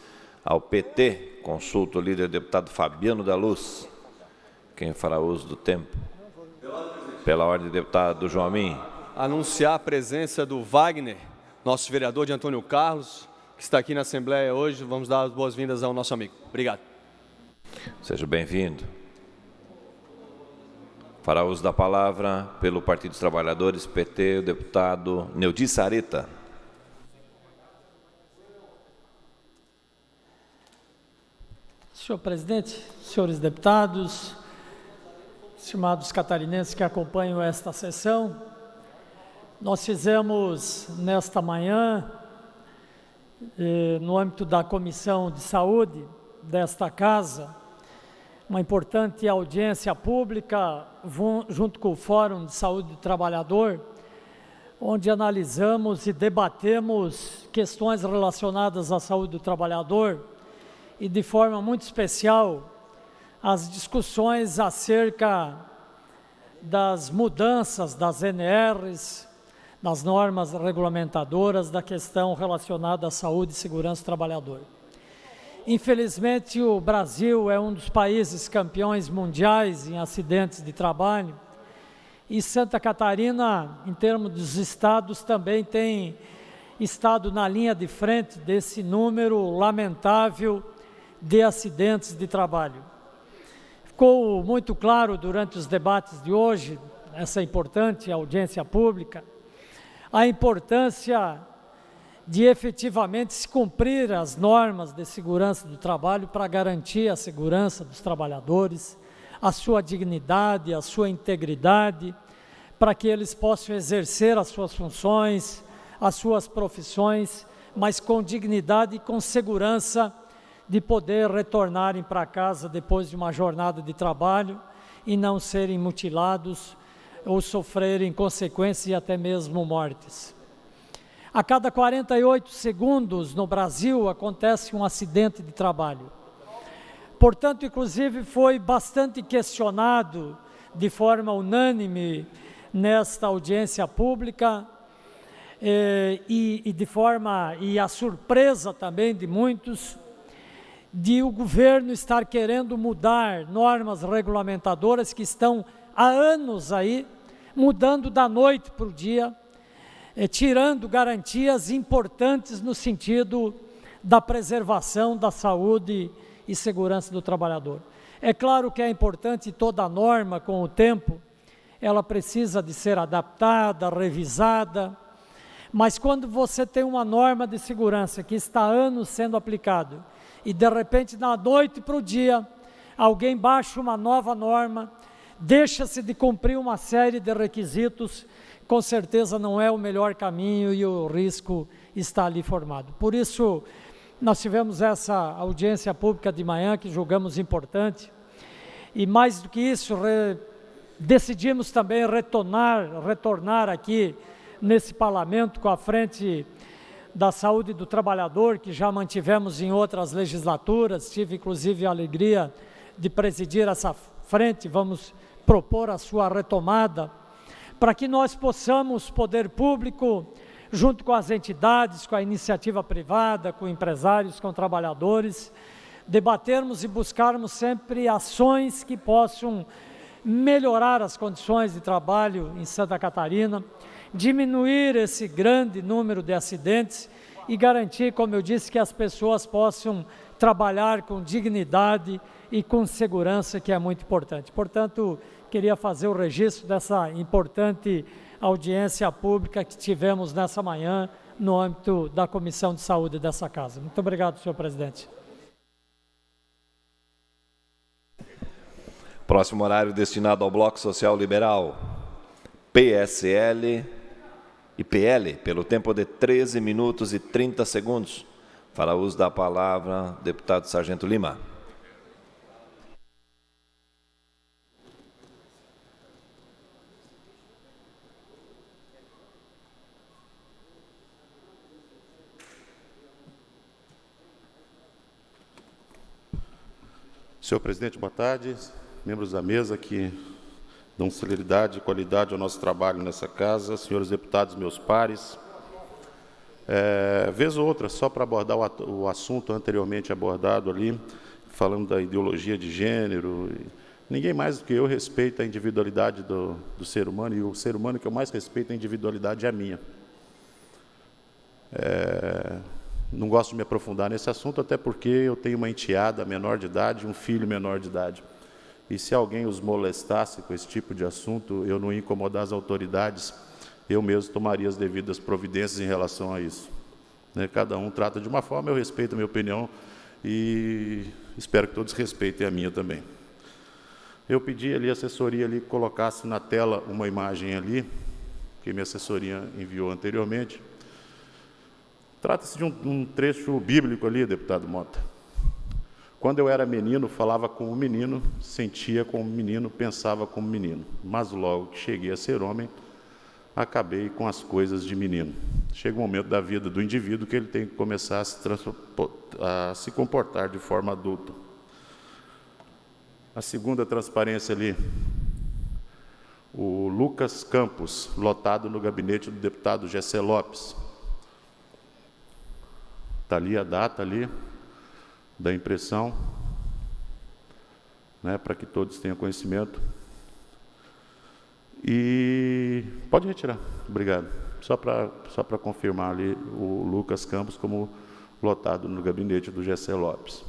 ao PT. Consulta o líder deputado Fabiano da Luz. Quem fará uso do tempo? Pela ordem, deputado João Amin. Anunciar a presença do Wagner, nosso vereador de Antônio Carlos, que está aqui na Assembleia hoje. Vamos dar as boas-vindas ao nosso amigo. Obrigado. Seja bem-vindo. Fará uso da palavra pelo Partido dos Trabalhadores, PT, o deputado Neudi Sareta. Senhor presidente, senhores deputados, estimados catarinenses que acompanham esta sessão, nós fizemos nesta manhã, no âmbito da Comissão de Saúde desta Casa, uma importante audiência pública junto com o Fórum de Saúde do Trabalhador, onde analisamos e debatemos questões relacionadas à saúde do trabalhador e, de forma muito especial, as discussões acerca das mudanças das NRs, das normas regulamentadoras da questão relacionada à saúde e segurança do trabalhador. Infelizmente, o Brasil é um dos países campeões mundiais em acidentes de trabalho, e Santa Catarina, em termos dos estados, também tem estado na linha de frente desse número lamentável de acidentes de trabalho. Ficou muito claro durante os debates de hoje, essa importante audiência pública, a importância de efetivamente se cumprir as normas de segurança do trabalho para garantir a segurança dos trabalhadores, a sua dignidade, a sua integridade, para que eles possam exercer as suas funções, as suas profissões, mas com dignidade e com segurança de poder retornarem para casa depois de uma jornada de trabalho e não serem mutilados ou sofrerem consequências e até mesmo mortes. A cada 48 segundos no Brasil acontece um acidente de trabalho. Portanto, inclusive, foi bastante questionado de forma unânime nesta audiência pública e a surpresa também de muitos de o governo estar querendo mudar normas regulamentadoras que estão há anos aí, mudando da noite para o dia, tirando garantias importantes no sentido da preservação da saúde e segurança do trabalhador. É claro que é importante toda norma, com o tempo, ela precisa de ser adaptada, revisada, mas quando você tem uma norma de segurança que está há anos sendo aplicado e de repente da noite para o dia alguém baixa uma nova norma, deixa-se de cumprir uma série de requisitos, com certeza não é o melhor caminho e o risco está ali formado. Por isso, nós tivemos essa audiência pública de manhã que julgamos importante e mais do que isso, decidimos também retornar aqui nesse parlamento com a frente da saúde do trabalhador, que já mantivemos em outras legislaturas, tive inclusive a alegria de presidir essa frente, vamos propor a sua retomada, para que nós possamos, poder público, junto com as entidades, com a iniciativa privada, com empresários, com trabalhadores, debatermos e buscarmos sempre ações que possam melhorar as condições de trabalho em Santa Catarina, diminuir esse grande número de acidentes e garantir, como eu disse, que as pessoas possam trabalhar com dignidade e com segurança, que é muito importante. Portanto, queria fazer o registro dessa importante audiência pública que tivemos nessa manhã no âmbito da Comissão de Saúde dessa Casa. Muito obrigado, senhor presidente. Próximo horário destinado ao Bloco Social Liberal, PSL e PL, pelo tempo de 13 minutos e 30 segundos. Fará uso da palavra, deputado Sargento Lima. Senhor presidente, boa tarde. Membros da mesa que dão celeridade e qualidade ao nosso trabalho nessa casa, senhores deputados, meus pares. Vez ou outra, só para abordar o assunto anteriormente abordado ali, falando da ideologia de gênero, ninguém mais do que eu respeita a individualidade do ser humano, e o ser humano que eu mais respeito a individualidade é a minha. Não gosto de me aprofundar nesse assunto, até porque eu tenho uma enteada menor de idade e um filho menor de idade. E se alguém os molestasse com esse tipo de assunto, eu não ia incomodar as autoridades, eu mesmo tomaria as devidas providências em relação a isso. Cada um trata de uma forma, eu respeito a minha opinião e espero que todos respeitem a minha também. Eu pedi ali, a assessoria ali, que colocasse na tela uma imagem ali, que minha assessoria enviou anteriormente. Trata-se de um trecho bíblico ali, deputado Mota. Quando eu era menino, falava como um menino, sentia como um menino, pensava como um menino. Mas logo que cheguei a ser homem, acabei com as coisas de menino. Chega um momento da vida do indivíduo que ele tem que começar a se comportar de forma adulta. A segunda transparência ali, o Lucas Campos, lotado no gabinete do deputado Gessé Lopes. Está ali a data ali da impressão, para que todos tenham conhecimento. E pode retirar, obrigado. Só para confirmar ali o Lucas Campos como lotado no gabinete do Gessé Lopes.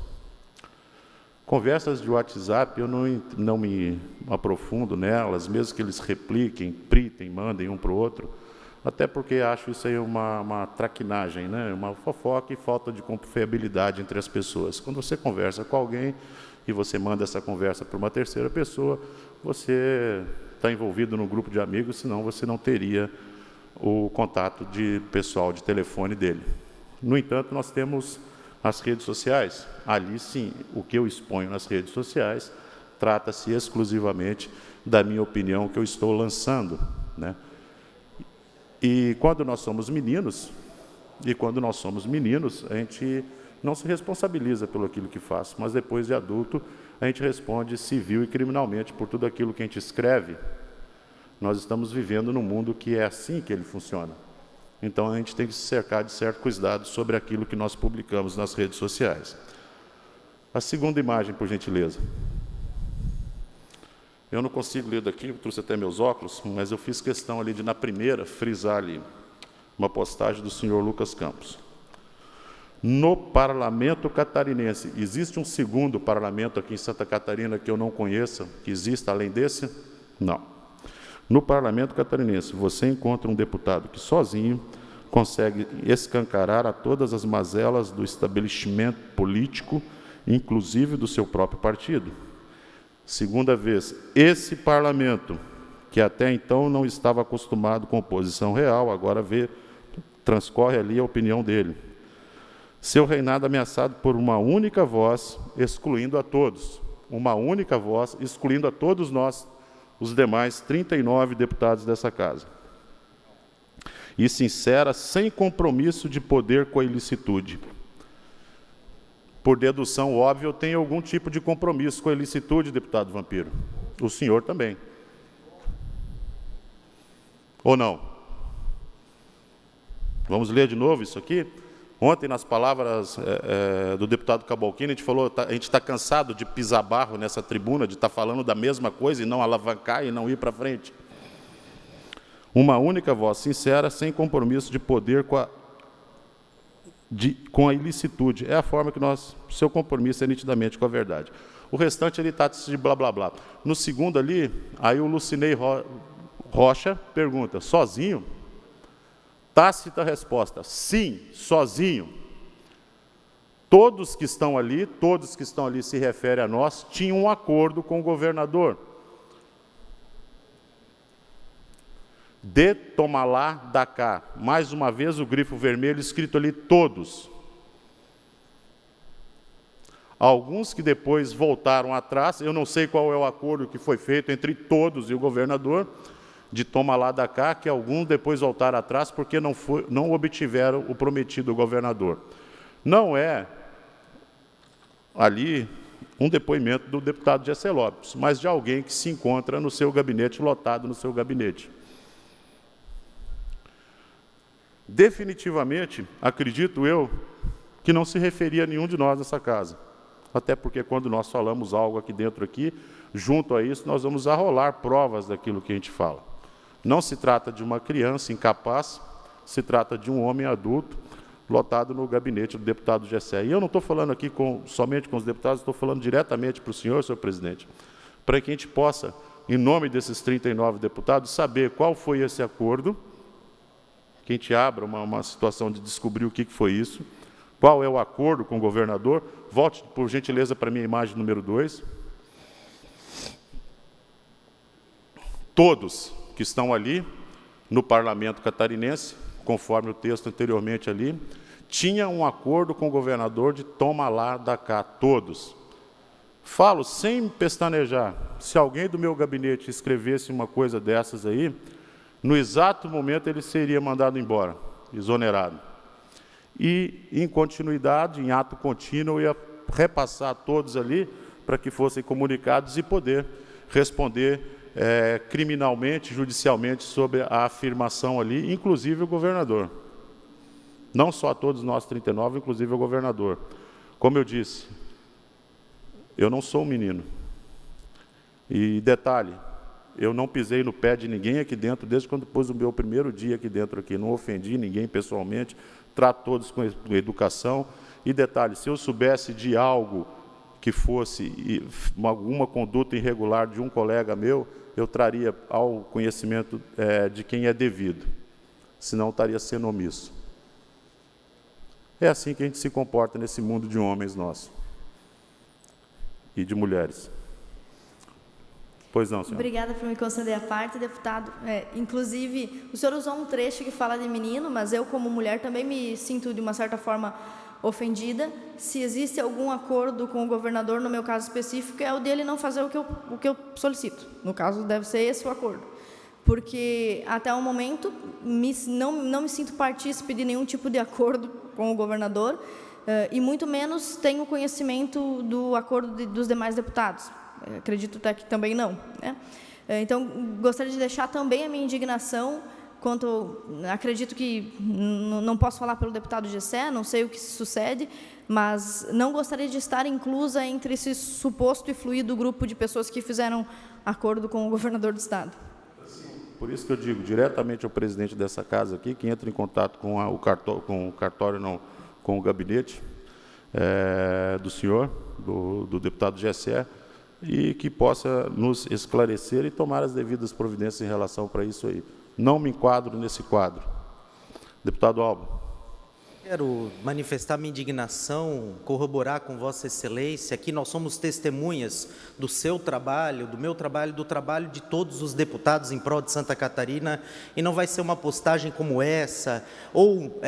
Conversas de WhatsApp, eu não me aprofundo nelas, mesmo que eles repliquem, pritem, mandem um para o outro. até porque acho isso aí uma traquinagem, né? Uma fofoca e falta de confiabilidade entre as pessoas. Quando você conversa com alguém e você manda essa conversa para uma terceira pessoa, você está envolvido num grupo de amigos, senão você não teria o contato de pessoal de telefone dele. No entanto, nós temos as redes sociais. Ali, sim, o que eu exponho nas redes sociais trata-se exclusivamente da minha opinião que eu estou lançando, né? E quando nós somos meninos, a gente não se responsabiliza pelo aquilo que faz, mas depois de adulto, a gente responde civil e criminalmente por tudo aquilo que a gente escreve. Nós estamos vivendo num mundo que é assim que ele funciona. Então, a gente tem que se cercar de certo cuidado sobre aquilo que nós publicamos nas redes sociais. A segunda imagem, por gentileza. Eu não consigo ler daqui, eu trouxe até meus óculos, mas eu fiz questão ali de, na primeira, frisar ali uma postagem do senhor Lucas Campos. No parlamento catarinense, existe um segundo parlamento aqui em Santa Catarina que eu não conheça, que exista além desse? Não. No parlamento catarinense, você encontra um deputado que sozinho consegue escancarar a todas as mazelas do estabelecimento político, inclusive do seu próprio partido. Segunda vez, esse parlamento, que até então não estava acostumado com oposição real, agora transcorre ali a opinião dele. Seu reinado ameaçado por uma única voz, excluindo a todos. Uma única voz, excluindo a todos nós, os demais 39 deputados dessa casa. E sincera, sem compromisso de poder com a ilicitude. Por dedução óbvia, eu tenho algum tipo de compromisso com a ilicitude, deputado Vampiro. O senhor também. Ou não? Vamos ler de novo isso aqui? Ontem, nas palavras do deputado Cabalcini, a gente falou, a gente está cansado de pisar barro nessa tribuna, de estar falando da mesma coisa e não alavancar e não ir para frente. Uma única voz sincera, sem compromisso de poder com a ilicitude. É a forma que seu compromisso é nitidamente com a verdade. O restante, ele está de blá, blá, blá. No segundo ali, aí o Lucinei Rocha pergunta, sozinho? Tácita resposta, sim, sozinho. Todos que estão ali se referem a nós, tinham um acordo com o governador. De tomar lá, da cá. Mais uma vez o grifo vermelho escrito ali, todos. Alguns que depois voltaram atrás, eu não sei qual é o acordo que foi feito entre todos e o governador, de toma lá da cá, que alguns depois voltaram atrás porque não obtiveram o prometido do governador. Não é ali um depoimento do deputado Gessé Lopes, mas de alguém que se encontra no seu gabinete, lotado no seu gabinete. Definitivamente, acredito eu, que não se referia a nenhum de nós nessa casa. Até porque quando nós falamos algo aqui dentro, junto a isso, nós vamos arrolar provas daquilo que a gente fala. Não se trata de uma criança incapaz, se trata de um homem adulto, lotado no gabinete do deputado Gessé. E eu não estou falando aqui somente com os deputados, estou falando diretamente para o senhor presidente, para que a gente possa, em nome desses 39 deputados, saber qual foi esse acordo, que a gente abra uma situação de descobrir o que foi isso, qual é o acordo com o governador. Volte, por gentileza, para a minha imagem número 2. Todos que estão ali no parlamento catarinense, conforme o texto anteriormente ali, tinham um acordo com o governador de toma lá da cá, todos. Falo sem pestanejar, se alguém do meu gabinete escrevesse uma coisa dessas aí, no exato momento ele seria mandado embora, exonerado. E, em continuidade, em ato contínuo, eu ia repassar a todos ali para que fossem comunicados e poder responder criminalmente, judicialmente, sobre a afirmação ali, inclusive o governador. Não só a todos nós 39, inclusive o governador. Como eu disse, eu não sou um menino. E detalhe, eu não pisei no pé de ninguém aqui dentro, desde quando pus o meu primeiro dia aqui dentro, não ofendi ninguém pessoalmente, trato todos com educação. E detalhe, se eu soubesse de algo que fosse alguma conduta irregular de um colega meu, eu traria ao conhecimento de quem é devido. senão estaria sendo omisso. É assim que a gente se comporta nesse mundo de homens nosso e de mulheres. Pois não, senhor. Obrigada por me conceder a parte, deputado. Inclusive, o senhor usou um trecho que fala de menino, mas eu, como mulher, também me sinto, de uma certa forma, ofendida. Se existe algum acordo com o governador, no meu caso específico, é o dele não fazer o que eu solicito. No caso, deve ser esse o acordo. Porque, até o momento, não me sinto partícipe de nenhum tipo de acordo com o governador, e muito menos tenho conhecimento do acordo dos demais deputados. Acredito até que também não, né? Então, gostaria de deixar também a minha indignação quanto... Acredito que não posso falar pelo deputado Gessé, não sei o que sucede, mas não gostaria de estar inclusa entre esse suposto e fluido grupo de pessoas que fizeram acordo com o governador do Estado. Por isso que eu digo diretamente ao presidente dessa casa aqui, que entra em contato com com o gabinete do senhor, do deputado Gessé, e que possa nos esclarecer e tomar as devidas providências em relação para isso aí. Não me enquadro nesse quadro. Deputado Alba. Quero manifestar minha indignação, corroborar com Vossa Excelência. Aqui nós somos testemunhas do seu trabalho, do meu trabalho, do trabalho de todos os deputados em prol de Santa Catarina, e não vai ser uma postagem como essa, ou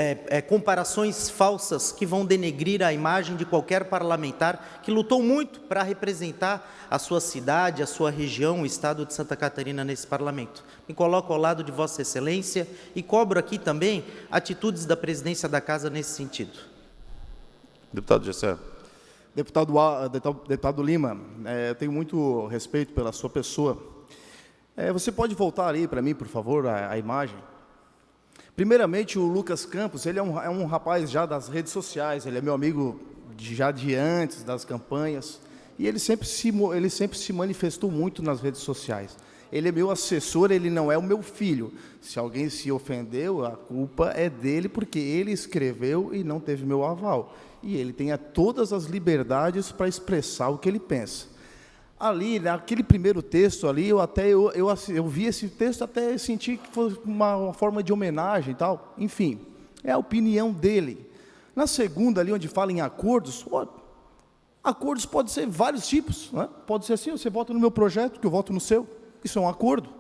comparações falsas que vão denegrir a imagem de qualquer parlamentar que lutou muito para representar a sua cidade, a sua região, o estado de Santa Catarina nesse parlamento. Me coloco ao lado de Vossa Excelência e cobro aqui também atitudes da presidência da Casa nesse sentido. Deputado Gessé. Deputado Lima, eu tenho muito respeito pela sua pessoa. Você pode voltar aí para mim, por favor, a imagem? Primeiramente, o Lucas Campos, ele é um rapaz já das redes sociais, ele é meu amigo já de antes das campanhas, e ele sempre se manifestou muito nas redes sociais. Ele é meu assessor, ele não é o meu filho. Se alguém se ofendeu, a culpa é dele, porque ele escreveu e não teve meu aval. E ele tem todas as liberdades para expressar o que ele pensa. Ali, naquele primeiro texto ali, eu vi esse texto, até senti que foi uma forma de homenagem e tal. Enfim, é a opinião dele. Na segunda, ali onde fala em acordos, acordos podem ser vários tipos, né? Pode ser assim, você vota no meu projeto, que eu voto no seu. Isso é um acordo,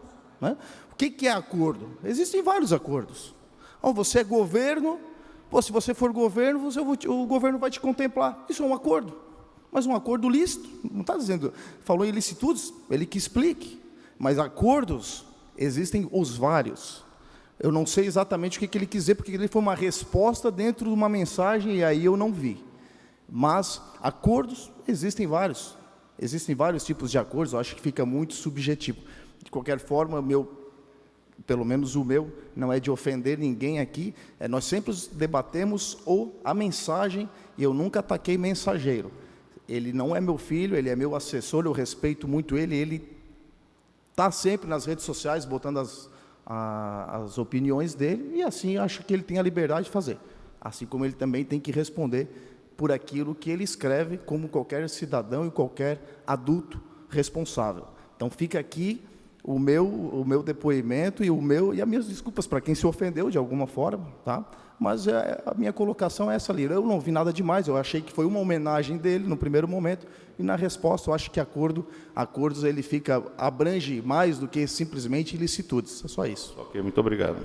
né? O que é acordo? Existem vários acordos. Você é governo, se você for governo, o governo vai te contemplar. Isso é um acordo, mas um acordo lícito. Não está dizendo, falou em ilicitudes, ele que explique. Mas acordos, existem os vários. Eu não sei exatamente o que ele quis dizer, porque ele foi uma resposta dentro de uma mensagem, e aí eu não vi. Mas acordos, existem vários. Existem vários tipos de acordos, eu acho que fica muito subjetivo. De qualquer forma, pelo menos o meu, não é de ofender ninguém aqui. Nós sempre debatemos a mensagem, e eu nunca ataquei mensageiro. Ele não é meu filho, ele é meu assessor, eu respeito muito ele. Ele está sempre nas redes sociais, botando as opiniões dele, e assim acho que ele tem a liberdade de fazer. Assim como ele também tem que responder por aquilo que ele escreve, como qualquer cidadão e qualquer adulto responsável. Então, fica aqui o meu depoimento e as minhas desculpas para quem se ofendeu de alguma forma, tá? Mas a minha colocação é essa ali. Eu não vi nada demais, eu achei que foi uma homenagem dele no primeiro momento, e na resposta eu acho que acordos ele abrange mais do que simplesmente ilicitudes. É só isso. Ok, muito obrigado.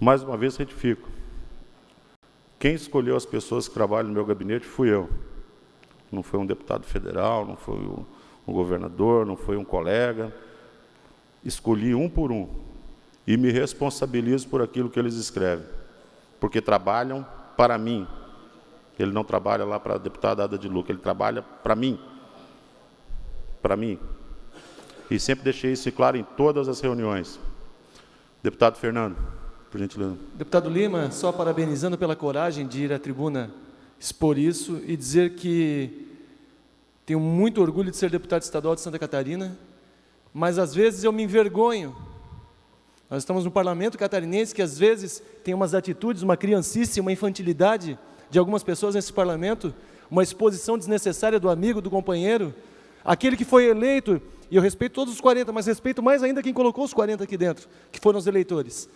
Mais uma vez retifico. Quem escolheu as pessoas que trabalham no meu gabinete fui eu. Não foi um deputado federal, não foi um governador, não foi um colega. Escolhi um por um e me responsabilizo por aquilo que eles escrevem, porque trabalham para mim. Ele não trabalha lá para a deputada Ada de Luca, ele trabalha para mim. Para mim. E sempre deixei isso claro em todas as reuniões. Deputado Fernando. Por gentileza. Deputado Lima, só parabenizando pela coragem de ir à tribuna expor isso e dizer que tenho muito orgulho de ser deputado estadual de Santa Catarina, mas às vezes eu me envergonho. Nós estamos no parlamento catarinense que às vezes tem umas atitudes, uma criancice, uma infantilidade de algumas pessoas nesse parlamento, uma exposição desnecessária do amigo, do companheiro, aquele que foi eleito, e eu respeito todos os 40, mas respeito mais ainda quem colocou os 40 aqui dentro, que foram os eleitores.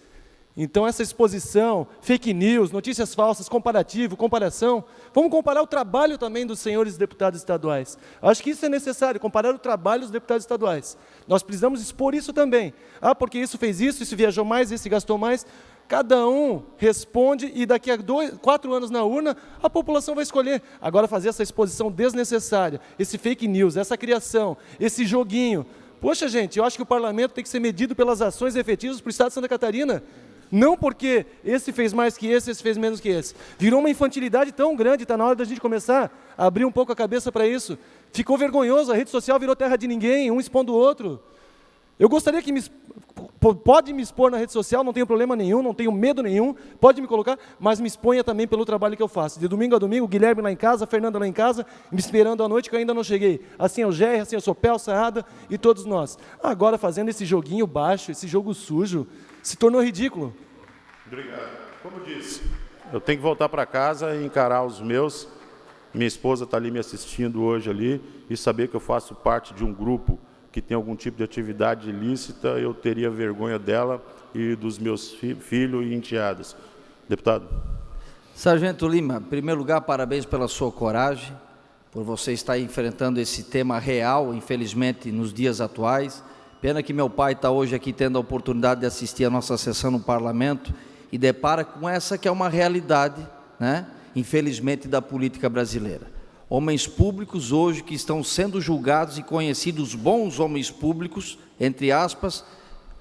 Então, essa exposição, fake news, notícias falsas, comparativo, comparação, vamos comparar o trabalho também dos senhores deputados estaduais. Acho que isso é necessário, comparar o trabalho dos deputados estaduais. Nós precisamos expor isso também. Ah, porque isso fez isso, esse viajou mais, esse gastou mais. Cada um responde e daqui a 4 anos na urna, a população vai escolher. Agora, fazer essa exposição desnecessária, esse fake news, essa criação, esse joguinho. Poxa, gente, eu acho que o parlamento tem que ser medido pelas ações efetivas para o Estado de Santa Catarina. Não porque esse fez mais que esse fez menos que esse. Virou uma infantilidade tão grande, está na hora da gente começar a abrir um pouco a cabeça para isso. Ficou vergonhoso, a rede social virou terra de ninguém, um expondo o outro. Eu gostaria que pode me expor na rede social, não tenho problema nenhum, não tenho medo nenhum, pode me colocar, mas me exponha também pelo trabalho que eu faço. De domingo a domingo, o Guilherme lá em casa, a Fernanda lá em casa, me esperando à noite que eu ainda não cheguei. Assim é o Géry, assim é o Sopel, Saada e todos nós. Agora fazendo esse joguinho baixo, esse jogo sujo, se tornou ridículo. Obrigado. Como disse, eu tenho que voltar para casa e encarar os meus. Minha esposa está ali me assistindo hoje ali e saber que eu faço parte de um grupo que tem algum tipo de atividade ilícita, eu teria vergonha dela e dos meus filhos e enteadas. Deputado. Sargento Lima, em primeiro lugar, parabéns pela sua coragem, por você estar enfrentando esse tema real, infelizmente, nos dias atuais. Pena que meu pai está hoje aqui tendo a oportunidade de assistir a nossa sessão no parlamento e depara com essa que é uma realidade, né, infelizmente, da política brasileira. Homens públicos hoje que estão sendo julgados e conhecidos bons homens públicos, entre aspas,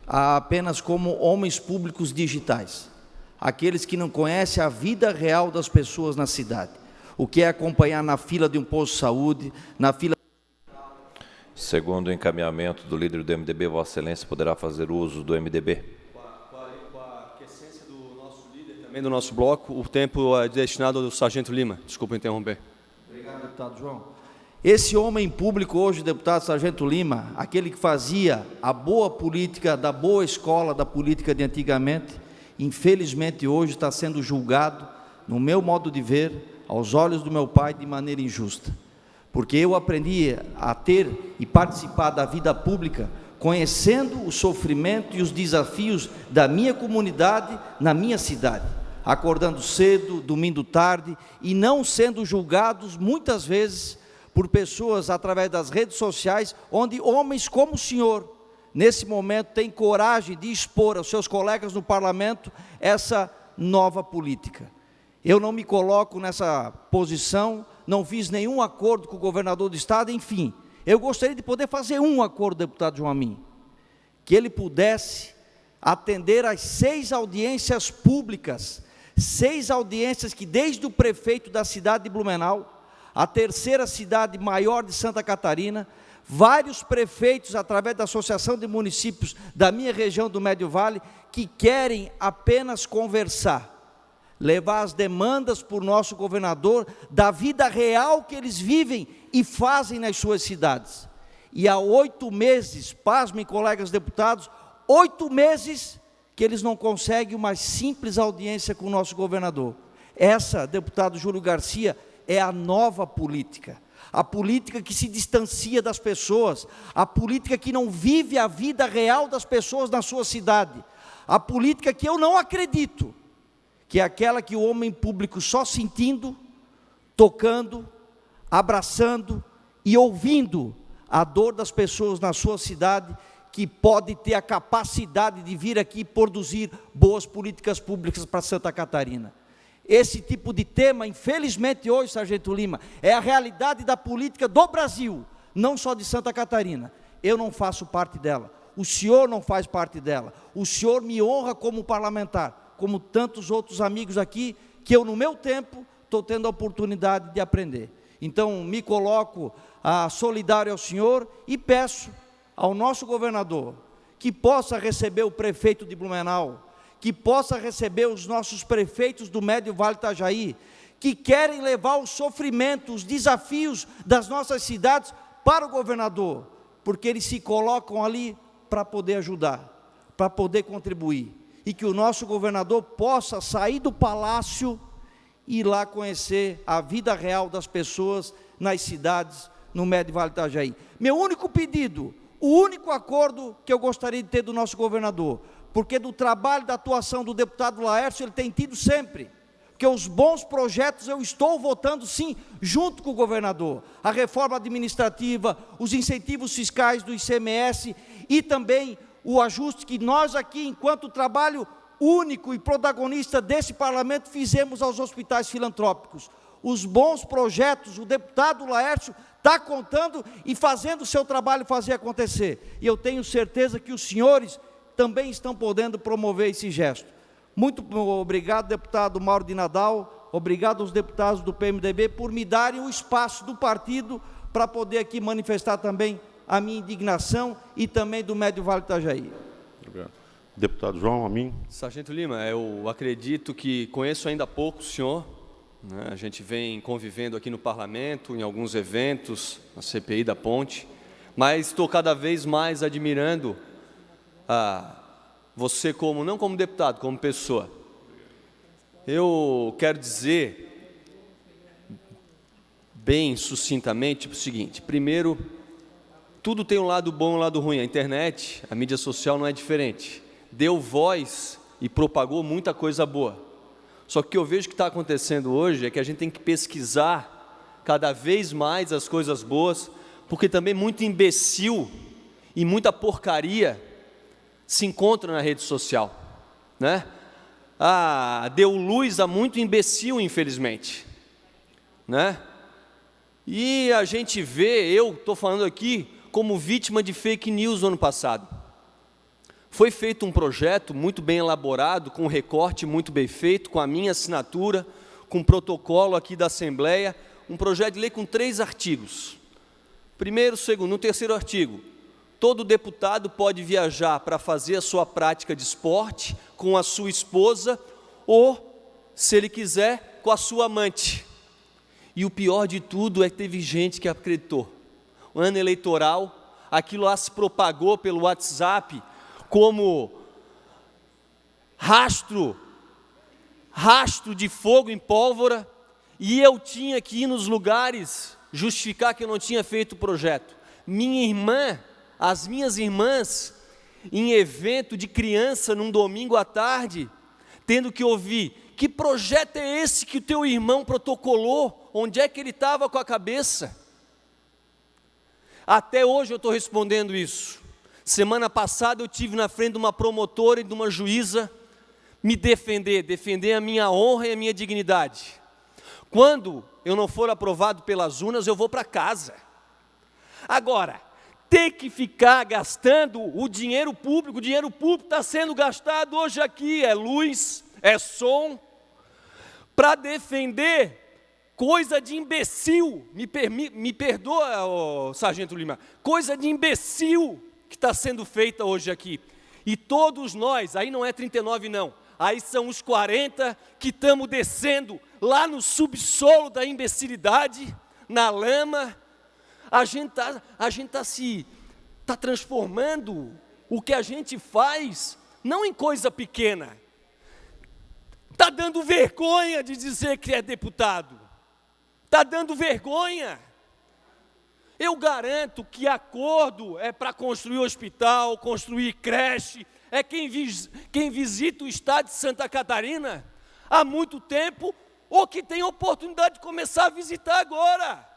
apenas como homens públicos digitais. Aqueles que não conhecem a vida real das pessoas na cidade. O que é acompanhar na fila de um posto de saúde, na fila... Segundo o encaminhamento do líder do MDB, Vossa Excelência poderá fazer uso do MDB. Com a quiescência do nosso líder, também do nosso bloco, o tempo é destinado ao Sargento Lima. Desculpa interromper. Obrigado, deputado João. Esse homem público hoje, deputado Sargento Lima, aquele que fazia a boa política, da boa escola da política de antigamente, infelizmente hoje está sendo julgado, no meu modo de ver, aos olhos do meu pai, de maneira injusta. Porque eu aprendi a ter e participar da vida pública, conhecendo o sofrimento e os desafios da minha comunidade, na minha cidade, acordando cedo, dormindo tarde, e não sendo julgados, muitas vezes, por pessoas através das redes sociais, onde homens como o senhor, nesse momento, têm coragem de expor aos seus colegas no parlamento essa nova política. Eu não me coloco nessa posição, não fiz nenhum acordo com o governador do estado, enfim, eu gostaria de poder fazer um acordo, deputado João Amin, que ele pudesse atender às 6 audiências públicas, 6 audiências que desde o prefeito da cidade de Blumenau, a terceira cidade maior de Santa Catarina, vários prefeitos, através da Associação de Municípios da minha região do Médio Vale, que querem apenas conversar, levar as demandas para o nosso governador, da vida real que eles vivem e fazem nas suas cidades. E há 8 meses, pasmem colegas deputados, 8 meses que eles não conseguem uma simples audiência com o nosso governador. Essa, deputado Júlio Garcia, é a nova política. A política que se distancia das pessoas, a política que não vive a vida real das pessoas na sua cidade. A política que eu não acredito, que é aquela que o homem público só sentindo, tocando, abraçando e ouvindo a dor das pessoas na sua cidade, que pode ter a capacidade de vir aqui produzir boas políticas públicas para Santa Catarina. Esse tipo de tema, infelizmente hoje, Sargento Lima, é a realidade da política do Brasil, não só de Santa Catarina. Eu não faço parte dela, o senhor não faz parte dela, o senhor me honra como parlamentar, como tantos outros amigos aqui, que eu no meu tempo estou tendo a oportunidade de aprender. Então me coloco solidário ao senhor e peço ao nosso governador que possa receber o prefeito de Blumenau, que possa receber os nossos prefeitos do Médio Vale Itajaí, que querem levar o sofrimento, os desafios das nossas cidades para o governador, porque eles se colocam ali para poder ajudar, para poder contribuir, e que o nosso governador possa sair do palácio e ir lá conhecer a vida real das pessoas nas cidades, no Médio Vale Itajaí. Meu único pedido, o único acordo que eu gostaria de ter do nosso governador, porque do trabalho, da atuação do deputado Laércio, ele tem tido sempre. Porque os bons projetos eu estou votando sim, junto com o governador. A reforma administrativa, os incentivos fiscais do ICMS e também o ajuste que nós aqui, enquanto trabalho único e protagonista desse parlamento, fizemos aos hospitais filantrópicos. Os bons projetos, o deputado Laércio está contando e fazendo o seu trabalho fazer acontecer. E eu tenho certeza que os senhores também estão podendo promover esse gesto. Muito obrigado, deputado Mauro de Nadal, obrigado aos deputados do PMDB por me darem o espaço do partido para poder aqui manifestar também a minha indignação e também do Médio Vale do Itajaí. Obrigado. Deputado João, a mim. Sargento Lima, eu acredito que conheço ainda pouco o senhor, né? A gente vem convivendo aqui no parlamento, em alguns eventos, na CPI da Ponte, mas estou cada vez mais admirando você não como deputado, como pessoa. Eu quero dizer, bem sucintamente, o seguinte: primeiro, tudo tem um lado bom e um lado ruim. A internet, a mídia social não é diferente. Deu voz e propagou muita coisa boa. Só que o que eu vejo que está acontecendo hoje é que a gente tem que pesquisar cada vez mais as coisas boas, porque também muito imbecil e muita porcaria se encontra na rede social, né? Deu luz a muito imbecil, infelizmente, né? E a gente vê, eu estou falando aqui como vítima de fake news no ano passado. Foi feito um projeto muito bem elaborado, com um recorte muito bem feito, com a minha assinatura, com um protocolo aqui da Assembleia, um projeto de lei com 3 artigos. Primeiro, segundo, no terceiro artigo, todo deputado pode viajar para fazer a sua prática de esporte com a sua esposa ou, se ele quiser, com a sua amante. E o pior de tudo é que teve gente que acreditou. O ano eleitoral, aquilo lá se propagou pelo WhatsApp como rastro de fogo em pólvora, e eu tinha que ir nos lugares justificar que eu não tinha feito o projeto. As minhas irmãs, em evento de criança, num domingo à tarde, tendo que ouvir: que projeto é esse que o teu irmão protocolou? Onde é que ele estava com a cabeça? Até hoje eu estou respondendo isso. Semana passada eu tive na frente de uma promotora e de uma juíza me defender a minha honra e a minha dignidade. Quando eu não for aprovado pelas urnas, eu vou para casa. Agora, ter que ficar gastando o dinheiro público está sendo gastado hoje aqui, é luz, é som, para defender coisa de imbecil, me perdoa, Sargento Lima, coisa de imbecil que está sendo feita hoje aqui. E todos nós, aí não é 39 não, aí são os 40 que estamos descendo lá no subsolo da imbecilidade, na lama. A gente está transformando o que a gente faz, não em coisa pequena. Está dando vergonha de dizer que é deputado. Está dando vergonha. Eu garanto que acordo é para construir hospital, construir creche. É quem visita o estado de Santa Catarina há muito tempo, ou que tem oportunidade de começar a visitar agora.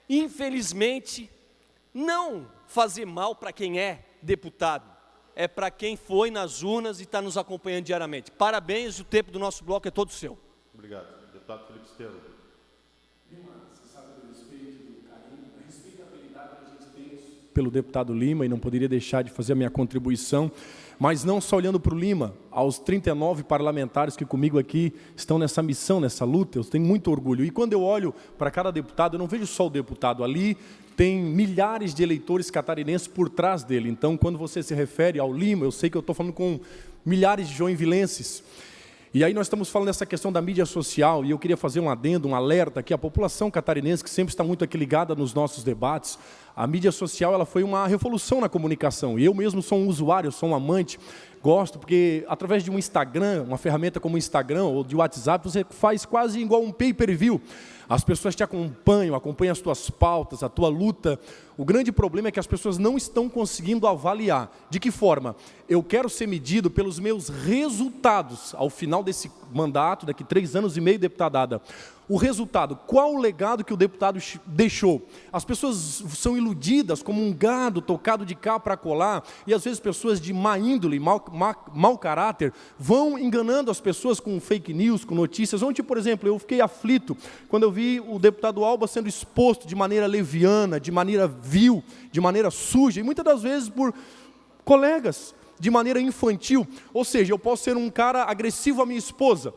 Infelizmente, não fazer mal para quem é deputado, é para quem foi nas urnas e está nos acompanhando diariamente. Parabéns, o tempo do nosso bloco é todo seu. Obrigado. Deputado Felipe Estevam. Pelo deputado Lima, e não poderia deixar de fazer a minha contribuição, mas não só olhando para o Lima, aos 39 parlamentares que comigo aqui estão nessa missão, nessa luta, eu tenho muito orgulho. E quando eu olho para cada deputado, eu não vejo só o deputado ali, tem milhares de eleitores catarinenses por trás dele. Então, quando você se refere ao Lima, eu sei que eu estou falando com milhares de joinvilenses. E aí nós estamos falando dessa questão da mídia social, e eu queria fazer um adendo, um alerta aqui à população catarinense, que sempre está muito aqui ligada nos nossos debates. A mídia social ela foi uma revolução na comunicação. E eu mesmo sou um usuário, sou um amante, gosto, porque através de um Instagram, uma ferramenta como o Instagram ou de WhatsApp, você faz quase igual um pay-per-view. As pessoas te acompanham as tuas pautas, a tua luta. O grande problema é que as pessoas não estão conseguindo avaliar. De que forma? Eu quero ser medido pelos meus resultados ao final desse mandato, daqui 3 anos e meio, deputada Ada. O resultado, qual o legado que o deputado deixou? As pessoas são iludidas como um gado tocado de cá para colar, e às vezes pessoas de má índole, mau caráter, vão enganando as pessoas com fake news, com notícias. Ontem, por exemplo, eu fiquei aflito quando eu vi o deputado Alba sendo exposto de maneira leviana, de maneira vil, de maneira suja, e muitas das vezes por colegas, de maneira infantil. Ou seja, eu posso ser um cara agressivo à minha esposa,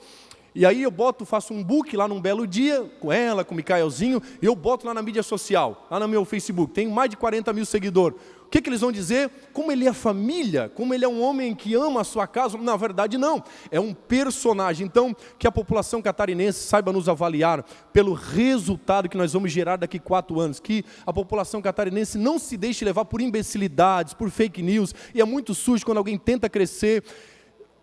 e aí eu faço um book lá num belo dia, com ela, com o Micaelzinho, e eu boto lá na mídia social, lá no meu Facebook, tem mais de 40 mil seguidores. O que eles vão dizer? Como ele é família, como ele é um homem que ama a sua casa. Na verdade, não. É um personagem. Então, que a população catarinense saiba nos avaliar pelo resultado que nós vamos gerar daqui 4 anos. Que a população catarinense não se deixe levar por imbecilidades, por fake news. E é muito sujo quando alguém tenta crescer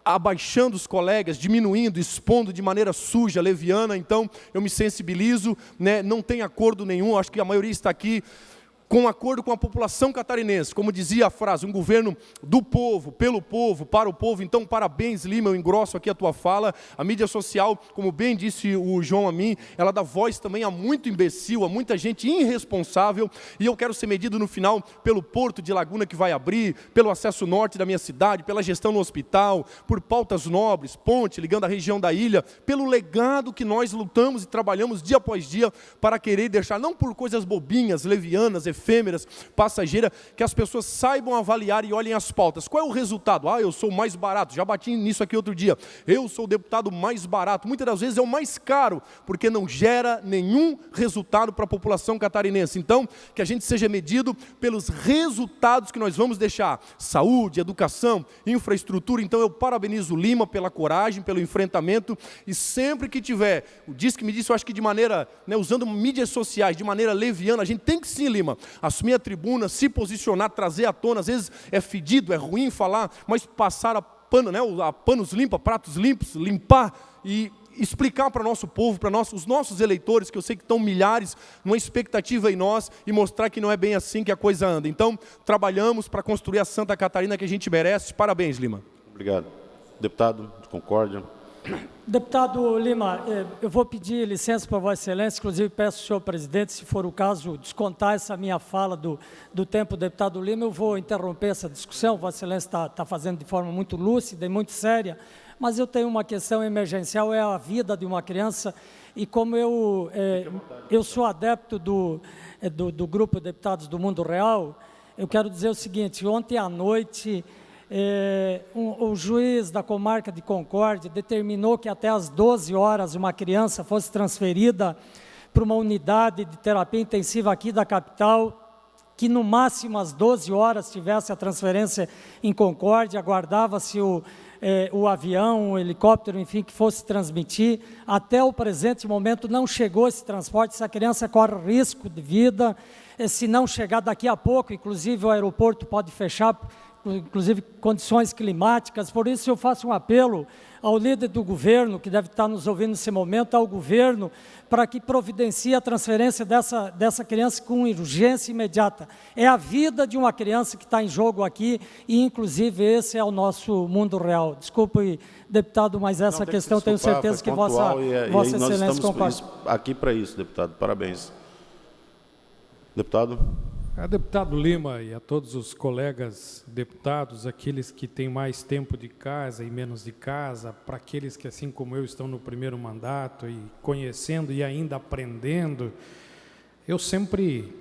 abaixando os colegas, diminuindo, expondo de maneira suja, leviana. Então, eu me sensibilizo, né? Não tem acordo nenhum, acho que a maioria está aqui com acordo com a população catarinense, como dizia a frase, um governo do povo, pelo povo, para o povo. Então, parabéns, Lima, eu engrosso aqui a tua fala. A mídia social, como bem disse o João a mim, ela dá voz também a muito imbecil, a muita gente irresponsável, e eu quero ser medido no final pelo Porto de Laguna que vai abrir, pelo acesso norte da minha cidade, pela gestão no hospital, por pautas nobres, ponte, ligando a região da ilha, pelo legado que nós lutamos e trabalhamos dia após dia para querer deixar, não por coisas bobinhas, levianas, efêmeras, passageiras, que as pessoas saibam avaliar e olhem as pautas. Qual é o resultado? Eu sou o mais barato, já bati nisso aqui outro dia, eu sou o deputado mais barato, muitas das vezes é o mais caro, porque não gera nenhum resultado para a população catarinense. Então, que a gente seja medido pelos resultados que nós vamos deixar, saúde, educação, infraestrutura. Então eu parabenizo o Lima pela coragem, pelo enfrentamento, e sempre que tiver, o Disque me disse, eu acho que de maneira, usando mídias sociais, de maneira leviana, a gente tem que sim, Lima, assumir a tribuna, se posicionar, trazer à tona. Às vezes é fedido, é ruim falar, mas passar a pano, a panos limpos, pratos limpos, limpar e explicar para o nosso povo, para os nossos eleitores, que eu sei que estão milhares, uma expectativa em nós, e mostrar que não é bem assim que a coisa anda. Então, trabalhamos para construir a Santa Catarina que a gente merece. Parabéns, Lima. Obrigado. Deputado de Concórdia. Deputado Lima, eu vou pedir licença para Vossa Excelência, inclusive peço ao senhor presidente, se for o caso, descontar essa minha fala do tempo do deputado Lima, eu vou interromper essa discussão. Vossa Excelência está fazendo de forma muito lúcida e muito séria, mas eu tenho uma questão emergencial, é a vida de uma criança, e como eu sou adepto do grupo de deputados do Mundo Real, eu quero dizer o seguinte: ontem à noite, o juiz da comarca de Concórdia determinou que até às 12 horas uma criança fosse transferida para uma unidade de terapia intensiva aqui da capital, que no máximo às 12 horas tivesse a transferência em Concórdia, aguardava-se o avião, o helicóptero, enfim, que fosse transmitir. Até o presente momento não chegou esse transporte, essa criança corre risco de vida, se não chegar daqui a pouco, inclusive o aeroporto pode fechar, inclusive condições climáticas. Por isso eu faço um apelo ao líder do governo, que deve estar nos ouvindo nesse momento, ao governo, para que providencie a transferência dessa criança com urgência imediata. É a vida de uma criança que está em jogo aqui, e inclusive esse é o nosso mundo real. Desculpe, deputado, mas essa questão tenho certeza que Vossa Excelência concorda. Nós estamos aqui para isso, deputado. Parabéns. Deputado. Deputado Lima e a todos os colegas deputados, aqueles que têm mais tempo de casa e menos de casa, para aqueles que, assim como eu, estão no primeiro mandato e conhecendo e ainda aprendendo, eu sempre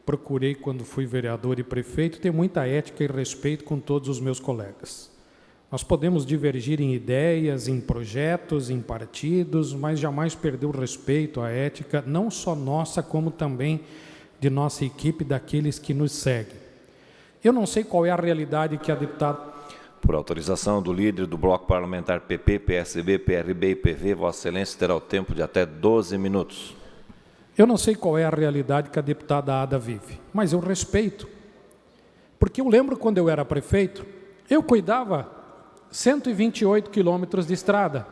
procurei, quando fui vereador e prefeito, ter muita ética e respeito com todos os meus colegas. Nós podemos divergir em ideias, em projetos, em partidos, mas jamais perder o respeito, a ética, não só nossa, como também de nossa equipe, daqueles que nos seguem. Eu não sei qual é a realidade que a deputada... Por autorização do líder do bloco parlamentar PP, PSB, PRB e PV, Vossa Excelência terá o tempo de até 12 minutos. Eu não sei qual é a realidade que a deputada Ada vive, mas eu respeito. Porque eu lembro quando eu era prefeito, eu cuidava 128 quilômetros de estrada,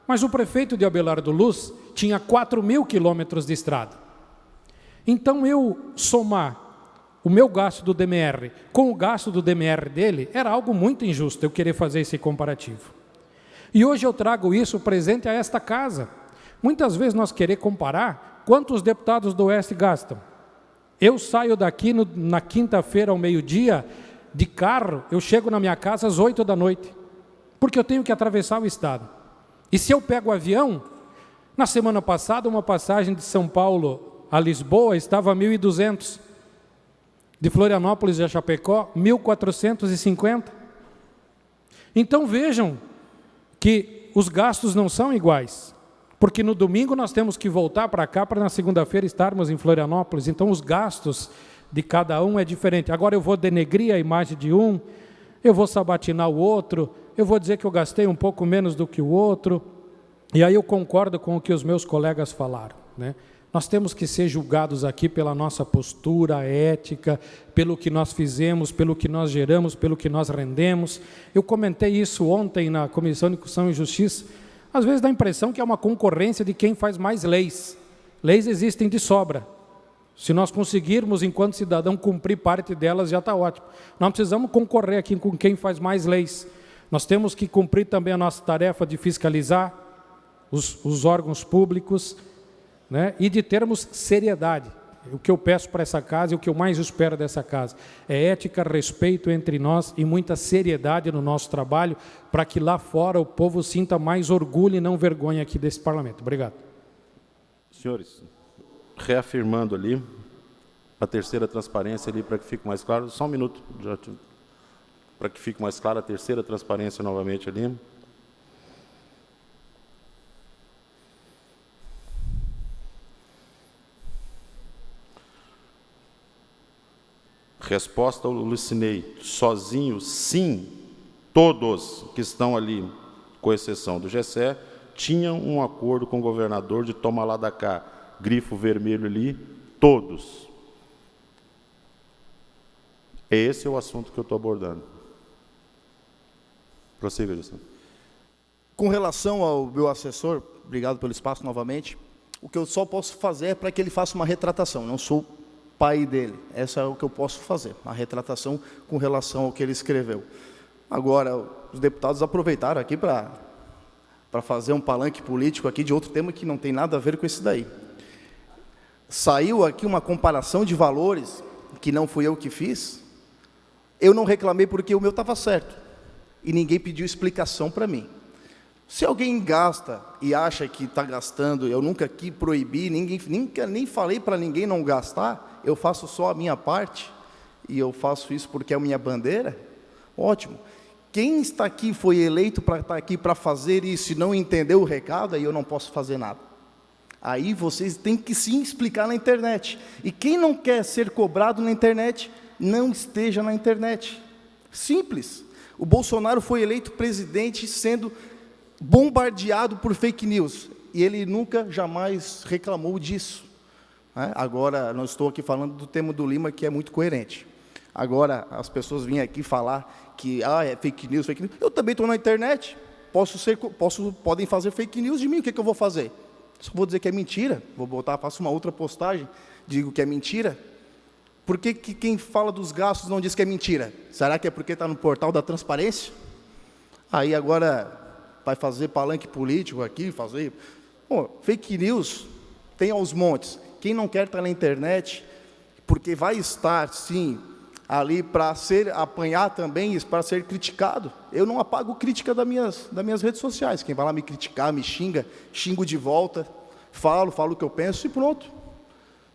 mas o prefeito de Abelardo Luz tinha 4.000 quilômetros de estrada. Então eu somar o meu gasto do DMR com o gasto do DMR dele era algo muito injusto, eu querer fazer esse comparativo. E hoje eu trago isso presente a esta casa. Muitas vezes nós queremos comparar quanto os deputados do Oeste gastam. Eu saio daqui na quinta-feira ao meio-dia, de carro, eu chego na minha casa às 8 da noite, porque eu tenho que atravessar o estado. E se eu pego o avião, na semana passada, uma passagem de São Paulo a Lisboa estava 1.200. De Florianópolis a Chapecó, 1.450. Então vejam que os gastos não são iguais. Porque no domingo nós temos que voltar para cá para na segunda-feira estarmos em Florianópolis. Então os gastos de cada um é diferente. Agora eu vou denegrir a imagem de um, eu vou sabatinar o outro, eu vou dizer que eu gastei um pouco menos do que o outro. E aí eu concordo com o que os meus colegas falaram, né? Nós temos que ser julgados aqui pela nossa postura ética, pelo que nós fizemos, pelo que nós geramos, pelo que nós rendemos. Eu comentei isso ontem na Comissão de Constituição e Justiça. Às vezes dá a impressão que é uma concorrência de quem faz mais leis. Leis existem de sobra. Se nós conseguirmos, enquanto cidadão, cumprir parte delas, já está ótimo. Nós não precisamos concorrer aqui com quem faz mais leis. Nós temos que cumprir também a nossa tarefa de fiscalizar os órgãos públicos, né? E de termos seriedade. O que eu peço para essa casa e o que eu mais espero dessa casa é ética, respeito entre nós e muita seriedade no nosso trabalho, para que lá fora o povo sinta mais orgulho e não vergonha aqui desse parlamento. Obrigado. Senhores, reafirmando ali a terceira transparência ali, para que fique mais claro, só um minuto, para que fique mais claro a terceira transparência novamente ali. Resposta ao Lucinei, sozinho, sim, todos que estão ali, com exceção do Gessé, tinham um acordo com o governador de toma lá da cá, grifo vermelho ali, todos. Esse é o assunto que eu estou abordando. Prossiga, Gessé. Com relação ao meu assessor, obrigado pelo espaço novamente, o que eu só posso fazer é para que ele faça uma retratação, não sou pai dele. Essa é o que eu posso fazer, a retratação com relação ao que ele escreveu. Agora, os deputados aproveitaram aqui para fazer um palanque político aqui de outro tema que não tem nada a ver com esse daí. Saiu aqui uma comparação de valores, que não fui eu que fiz. Eu não reclamei porque o meu estava certo, e ninguém pediu explicação para mim. Se alguém gasta e acha que está gastando, eu nunca aqui proibi, nem falei para ninguém não gastar, eu faço só a minha parte, e eu faço isso porque é a minha bandeira, ótimo. Quem está aqui foi eleito para estar aqui para fazer isso e não entendeu o recado, aí eu não posso fazer nada. Aí vocês têm que sim explicar na internet. E quem não quer ser cobrado na internet, não esteja na internet. Simples. O Bolsonaro foi eleito presidente sendo bombardeado por fake news, e ele nunca, jamais reclamou disso. Agora, não estou aqui falando do tema do Lima, que é muito coerente. Agora, as pessoas vêm aqui falar que é fake news. Eu também estou na internet, podem fazer fake news de mim, o que eu vou fazer? Só vou dizer que é mentira, faço uma outra postagem, digo que é mentira. Por que quem fala dos gastos não diz que é mentira? Será que é porque está no portal da transparência? Aí agora vai fazer palanque político aqui, fake news tem aos montes. Quem não quer estar na internet, porque vai estar, sim, ali para apanhar também, para ser criticado. Eu não apago crítica das minhas redes sociais. Quem vai lá me criticar, me xingo de volta, falo o que eu penso e pronto.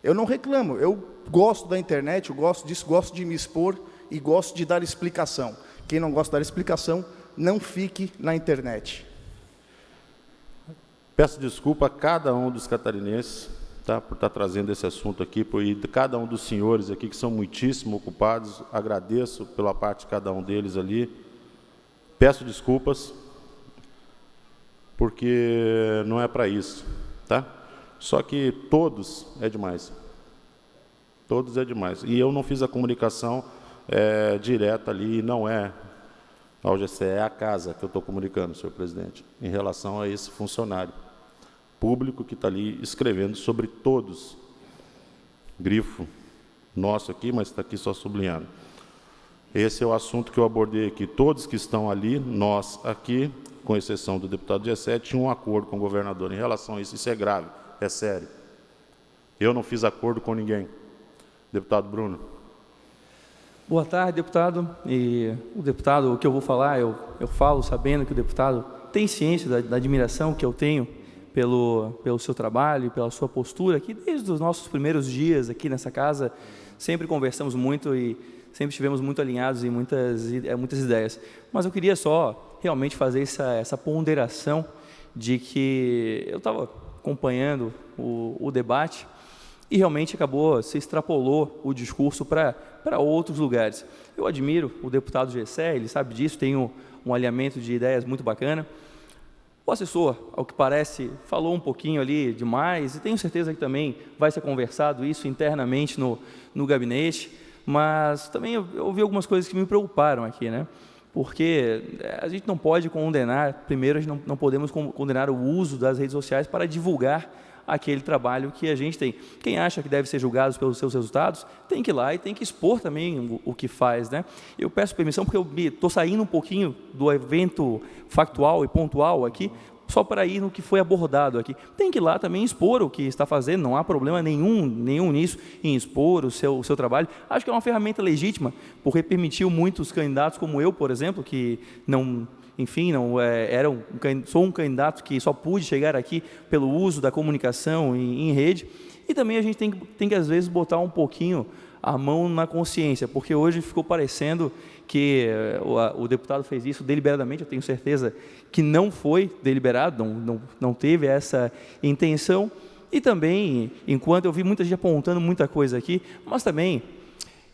Eu não reclamo, eu gosto da internet, eu gosto disso, gosto de me expor e gosto de dar explicação. Quem não gosta de dar explicação, não fique na internet. Peço desculpa a cada um dos catarinenses, tá, por estar trazendo esse assunto aqui, e cada um dos senhores aqui que são muitíssimo ocupados. Agradeço pela parte de cada um deles ali. Peço desculpas, porque não é para isso, tá? Só que todos é demais. Todos é demais. E eu não fiz a comunicação direta ali, não é ao GCE, é a casa que eu estou comunicando, senhor presidente, em relação a esse funcionário público que está ali escrevendo sobre todos. Grifo nosso aqui, mas está aqui só sublinhando. Esse é o assunto que eu abordei aqui. Todos que estão ali, nós aqui, com exceção do deputado Gessé, tinham um acordo com o governador em relação a isso. Isso é grave, é sério. Eu não fiz acordo com ninguém. Deputado Bruno. Boa tarde, deputado. E o deputado, o que eu vou falar, eu falo sabendo que o deputado tem ciência da admiração que eu tenho pelo seu trabalho e pela sua postura, que desde os nossos primeiros dias aqui nessa casa, sempre conversamos muito e sempre estivemos muito alinhados em muitas ideias. Mas eu queria só realmente fazer essa ponderação de que eu estava acompanhando o debate e realmente se extrapolou o discurso para outros lugares. Eu admiro o deputado Gessé, ele sabe disso, tem um alinhamento de ideias muito bacana. O assessor, ao que parece, falou um pouquinho ali demais, e tenho certeza que também vai ser conversado isso internamente no gabinete, mas também eu ouvi algumas coisas que me preocuparam aqui, né? Porque a gente não pode condenar, primeiro, a gente não podemos condenar o uso das redes sociais para divulgar aquele trabalho que a gente tem. Quem acha que deve ser julgado pelos seus resultados, tem que ir lá e tem que expor também o que faz, né? Eu peço permissão porque eu estou saindo um pouquinho do evento factual e pontual aqui, só para ir no que foi abordado aqui. Tem que ir lá também expor o que está fazendo, não há problema nenhum nisso, em expor o seu trabalho. Acho que é uma ferramenta legítima, porque permitiu muitos candidatos, como eu, por exemplo, que sou um candidato que só pude chegar aqui pelo uso da comunicação em rede, e também a gente tem que às vezes botar um pouquinho a mão na consciência, porque hoje ficou parecendo que o deputado fez isso deliberadamente. Eu tenho certeza que não foi deliberado, não teve essa intenção, e também, enquanto eu vi muita gente apontando muita coisa aqui, mas também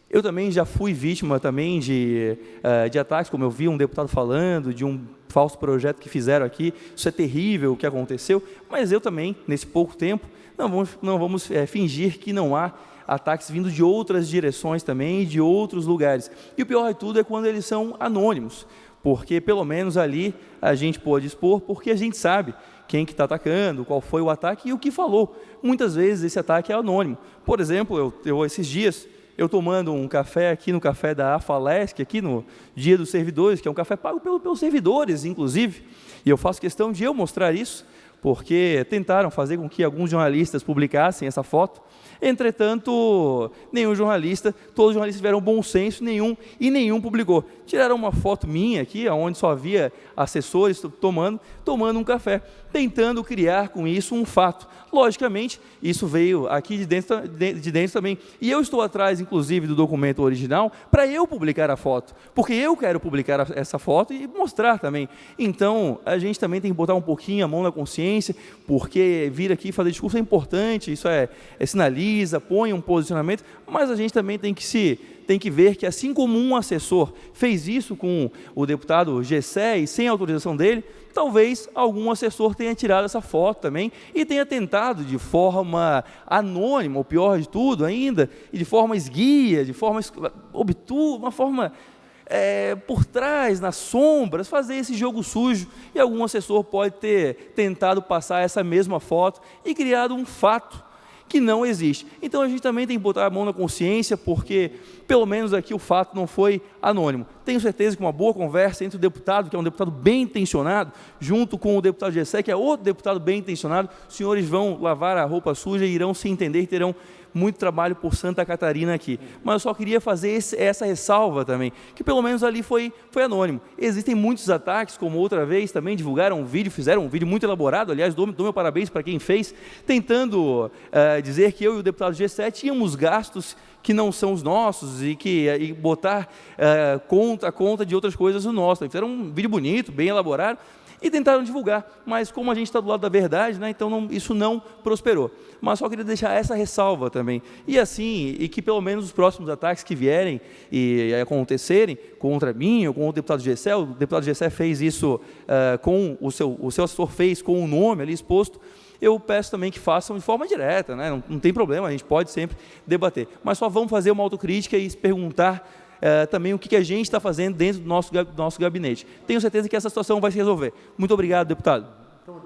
eu também já fui vítima também de ataques, como eu vi um deputado falando, de um falso projeto que fizeram aqui. Isso é terrível o que aconteceu, mas eu também, nesse pouco tempo, não vamos fingir que não há ataques vindo de outras direções também, de outros lugares. E o pior de tudo é quando eles são anônimos, porque pelo menos ali a gente pode expor, porque a gente sabe quem que está atacando, qual foi o ataque e o que falou. Muitas vezes esse ataque é anônimo. Por exemplo, esses dias, eu tomando um café aqui no café da AFALESC, aqui no Dia dos Servidores, que é um café pago pelos servidores, inclusive, e eu faço questão de eu mostrar isso, porque tentaram fazer com que alguns jornalistas publicassem essa foto. Entretanto, todos os jornalistas tiveram bom senso, nenhum publicou. Tiraram uma foto minha aqui, onde só havia assessores tomando um café, tentando criar com isso um fato. Logicamente, isso veio aqui de dentro também. E eu estou atrás, inclusive, do documento original para eu publicar a foto, porque eu quero publicar essa foto e mostrar também. Então, a gente também tem que botar um pouquinho a mão na consciência, porque vir aqui fazer discurso é importante, isso sinaliza, põe um posicionamento, mas a gente também tem que ver que, assim como um assessor fez isso com o deputado Gessé e sem autorização dele, talvez algum assessor tenha tirado essa foto também e tenha tentado de forma anônima, ou pior de tudo ainda, e de forma esguia, de forma obtusa, uma forma por trás, nas sombras, fazer esse jogo sujo, e algum assessor pode ter tentado passar essa mesma foto e criado um fato que não existe. Então a gente também tem que botar a mão na consciência, porque pelo menos aqui o fato não foi anônimo. Tenho certeza que uma boa conversa entre o deputado, que é um deputado bem intencionado, junto com o deputado Gessé, que é outro deputado bem intencionado, os senhores vão lavar a roupa suja e irão se entender e terão muito trabalho por Santa Catarina aqui. Mas eu só queria fazer essa ressalva também, que pelo menos ali foi anônimo. Existem muitos ataques, como outra vez também divulgaram um vídeo, fizeram um vídeo muito elaborado, aliás, dou meu parabéns para quem fez, tentando dizer que eu e o deputado Gessé tínhamos gastos que não são os nossos e botar conta de outras coisas o nosso. Fizeram um vídeo bonito, bem elaborado, e tentaram divulgar, mas como a gente está do lado da verdade, né, então isso não prosperou. Mas só queria deixar essa ressalva também. E que pelo menos os próximos ataques que vierem e acontecerem contra mim ou com o deputado Gessé fez isso com o seu assessor fez com o nome ali exposto, eu peço também que façam de forma direta, né? Não tem problema, a gente pode sempre debater. Mas só vamos fazer uma autocrítica e perguntar também o que a gente está fazendo dentro do nosso gabinete. Tenho certeza que essa situação vai se resolver. Muito obrigado, deputado. Então,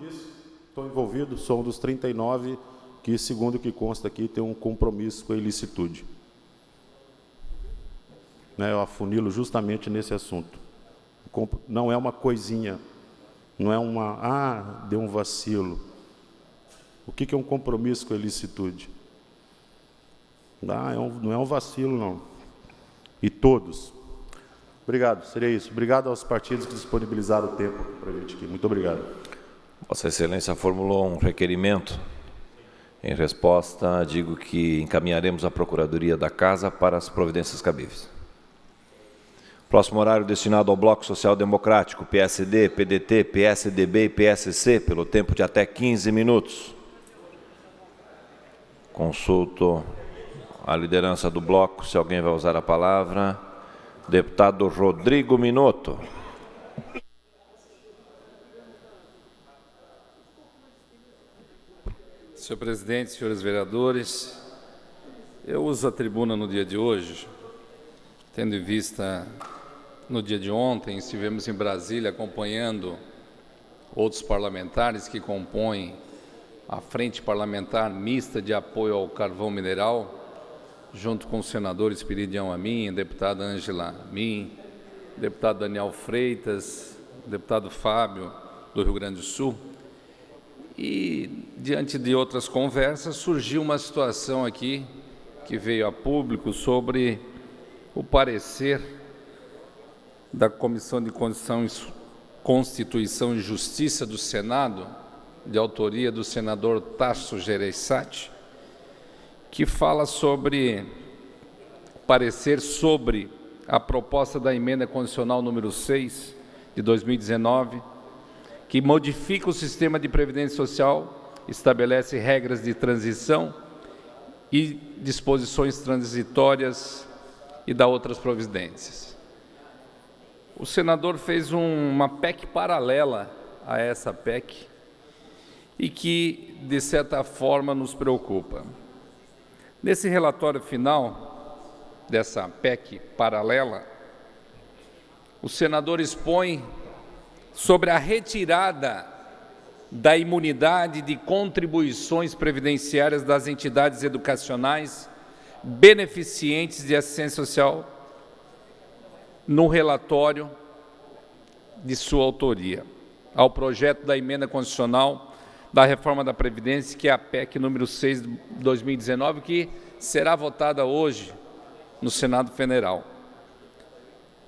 estou envolvido, sou um dos 39 que, segundo o que consta aqui, tem um compromisso com a ilicitude. Eu afunilo justamente nesse assunto. Não é uma coisinha, não é deu um vacilo. O que é um compromisso com a ilicitude? Não é um vacilo, não. E todos. Obrigado, seria isso. Obrigado aos partidos que disponibilizaram o tempo para a gente aqui. Muito obrigado. Vossa Excelência formulou um requerimento. Em resposta, digo que encaminharemos a Procuradoria da Casa para as providências cabíveis. Próximo horário destinado ao Bloco Social Democrático, PSD, PDT, PSDB e PSC, pelo tempo de até 15 minutos. Consulto a liderança do bloco, se alguém vai usar a palavra. Deputado Rodrigo Minotto. Senhor presidente, senhores vereadores, eu uso a tribuna no dia de hoje, tendo em vista, no dia de ontem, estivemos em Brasília acompanhando outros parlamentares que compõem a Frente Parlamentar Mista de Apoio ao Carvão Mineral, junto com o senador Espiridião Amin, deputada Ângela Amin, deputado Daniel Freitas, deputado Fábio, do Rio Grande do Sul. E, diante de outras conversas, surgiu uma situação aqui que veio a público sobre o parecer da Comissão de Constituição e Justiça do Senado, de autoria do senador Tasso Gereissati, que fala sobre parecer sobre a proposta da emenda constitucional número 6 de 2019, que modifica o sistema de previdência social, estabelece regras de transição e disposições transitórias e dá outras providências. O senador fez uma PEC paralela a essa PEC e que, de certa forma, nos preocupa. Nesse relatório final dessa PEC paralela, o senador expõe sobre a retirada da imunidade de contribuições previdenciárias das entidades educacionais beneficientes de assistência social no relatório de sua autoria, ao projeto da emenda constitucional da reforma da Previdência, que é a PEC número 6 de 2019, que será votada hoje no Senado Federal.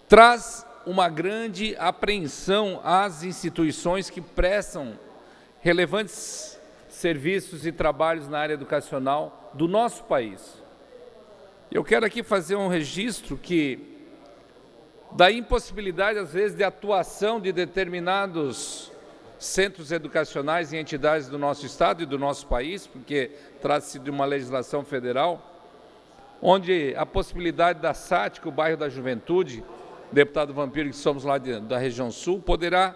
Traz uma grande apreensão às instituições que prestam relevantes serviços e trabalhos na área educacional do nosso país. Eu quero aqui fazer um registro da impossibilidade, às vezes, de atuação de determinados centros educacionais e entidades do nosso Estado e do nosso país, porque trata-se de uma legislação federal, onde a possibilidade da SATIC, o bairro da Juventude, deputado Vampiro, que somos lá da região sul, poderá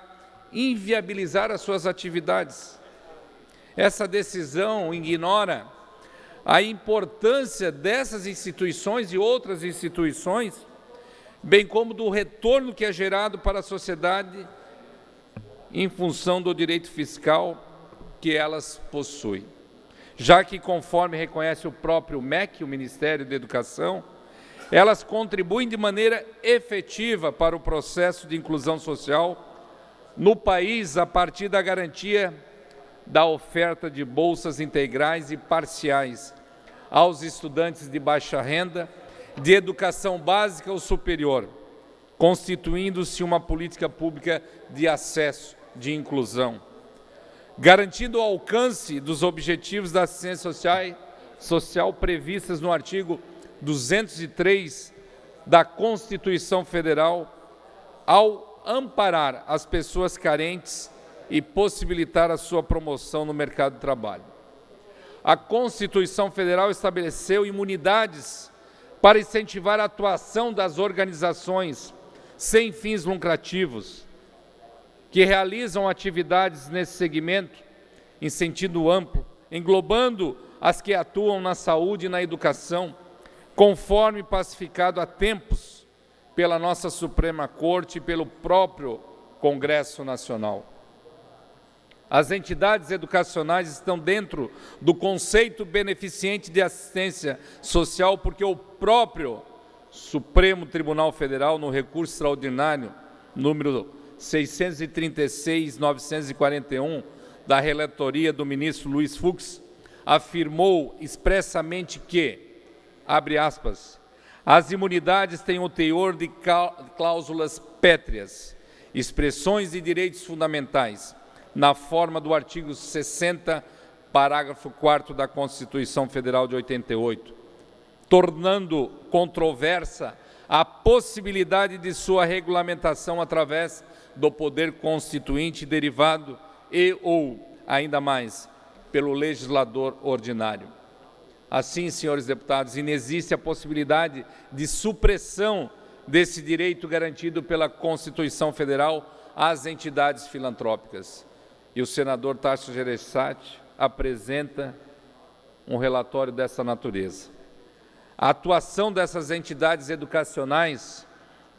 inviabilizar as suas atividades. Essa decisão ignora a importância dessas instituições e outras instituições, bem como do retorno que é gerado para a sociedade em função do direito fiscal que elas possuem. Já que, conforme reconhece o próprio MEC, o Ministério da Educação, elas contribuem de maneira efetiva para o processo de inclusão social no país a partir da garantia da oferta de bolsas integrais e parciais aos estudantes de baixa renda, de educação básica ou superior, constituindo-se uma política pública de acesso, de inclusão, garantindo o alcance dos objetivos da assistência social previstas no artigo 203 da Constituição Federal, ao amparar as pessoas carentes e possibilitar a sua promoção no mercado de trabalho. A Constituição Federal estabeleceu imunidades para incentivar a atuação das organizações sem fins lucrativos que realizam atividades nesse segmento, em sentido amplo, englobando as que atuam na saúde e na educação, conforme pacificado há tempos pela nossa Suprema Corte e pelo próprio Congresso Nacional. As entidades educacionais estão dentro do conceito beneficente de assistência social, porque o próprio Supremo Tribunal Federal, no recurso extraordinário número 636.941, da relatoria do ministro Luiz Fux, afirmou expressamente que, abre aspas, as imunidades têm o teor de cláusulas pétreas, expressões de direitos fundamentais, na forma do artigo 60, parágrafo 4º da Constituição Federal de 88, tornando controversa a possibilidade de sua regulamentação através do poder constituinte derivado ou, ainda mais, pelo legislador ordinário. Assim, senhores deputados, inexiste a possibilidade de supressão desse direito garantido pela Constituição Federal às entidades filantrópicas. E o senador Tasso Gereissati apresenta um relatório dessa natureza. A atuação dessas entidades educacionais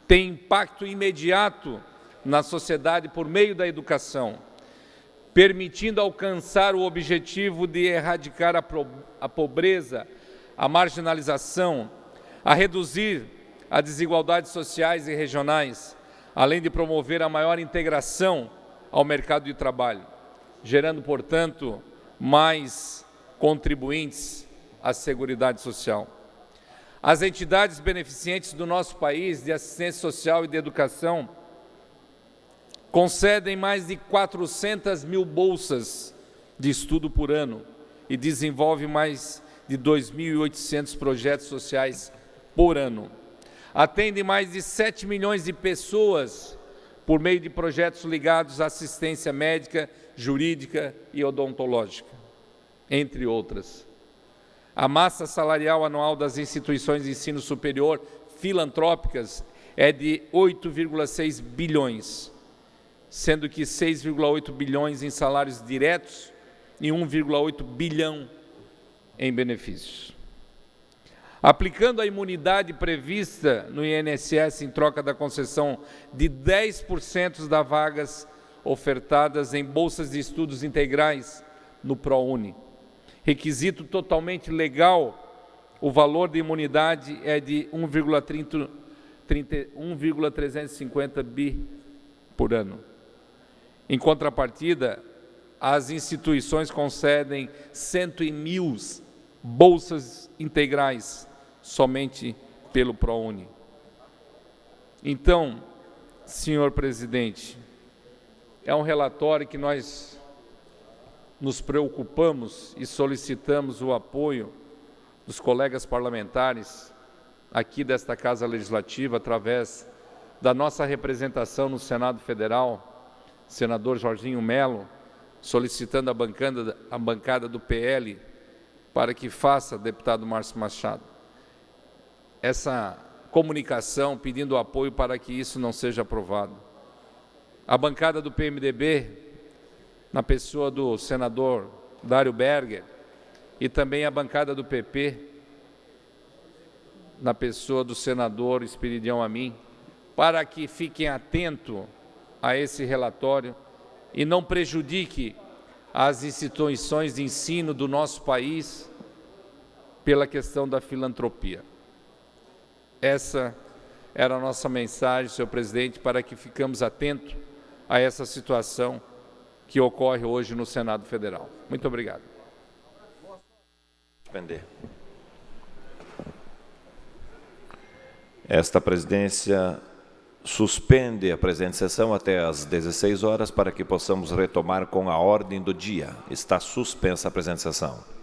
tem impacto imediato na sociedade por meio da educação, permitindo alcançar o objetivo de erradicar a pobreza, a marginalização, a reduzir as desigualdades sociais e regionais, além de promover a maior integração ao mercado de trabalho, gerando, portanto, mais contribuintes à Seguridade Social. As entidades beneficentes do nosso país de assistência social e de educação concedem mais de 400 mil bolsas de estudo por ano e desenvolvem mais de 2.800 projetos sociais por ano. Atendem mais de 7 milhões de pessoas por meio de projetos ligados à assistência médica, jurídica e odontológica, entre outras. A massa salarial anual das instituições de ensino superior filantrópicas é de 8,6 bilhões, sendo que 6,8 bilhões em salários diretos e 1,8 bilhão em benefícios. Aplicando a imunidade prevista no INSS em troca da concessão de 10% das vagas ofertadas em bolsas de estudos integrais no ProUni, requisito totalmente legal, o valor de imunidade é de 1,350 bi por ano. Em contrapartida, as instituições concedem 100.000 bolsas integrais somente pelo ProUni. Então, senhor presidente, é um relatório que nós nos preocupamos e solicitamos o apoio dos colegas parlamentares aqui desta Casa Legislativa, através da nossa representação no Senado Federal, senador Jorginho Melo, solicitando a bancada do PL para que faça, deputado Márcio Machado, essa comunicação pedindo apoio para que isso não seja aprovado. A bancada do PMDB, na pessoa do senador Dário Berger, e também a bancada do PP, na pessoa do senador Espiridião Amin, para que fiquem atentos a esse relatório e não prejudique as instituições de ensino do nosso país pela questão da filantropia. Essa era a nossa mensagem, senhor presidente, para que ficamos atentos a essa situação que ocorre hoje no Senado Federal. Muito obrigado. Esta presidência suspende a presente sessão até às 16 horas para que possamos retomar com a ordem do dia. Está suspensa a presente sessão.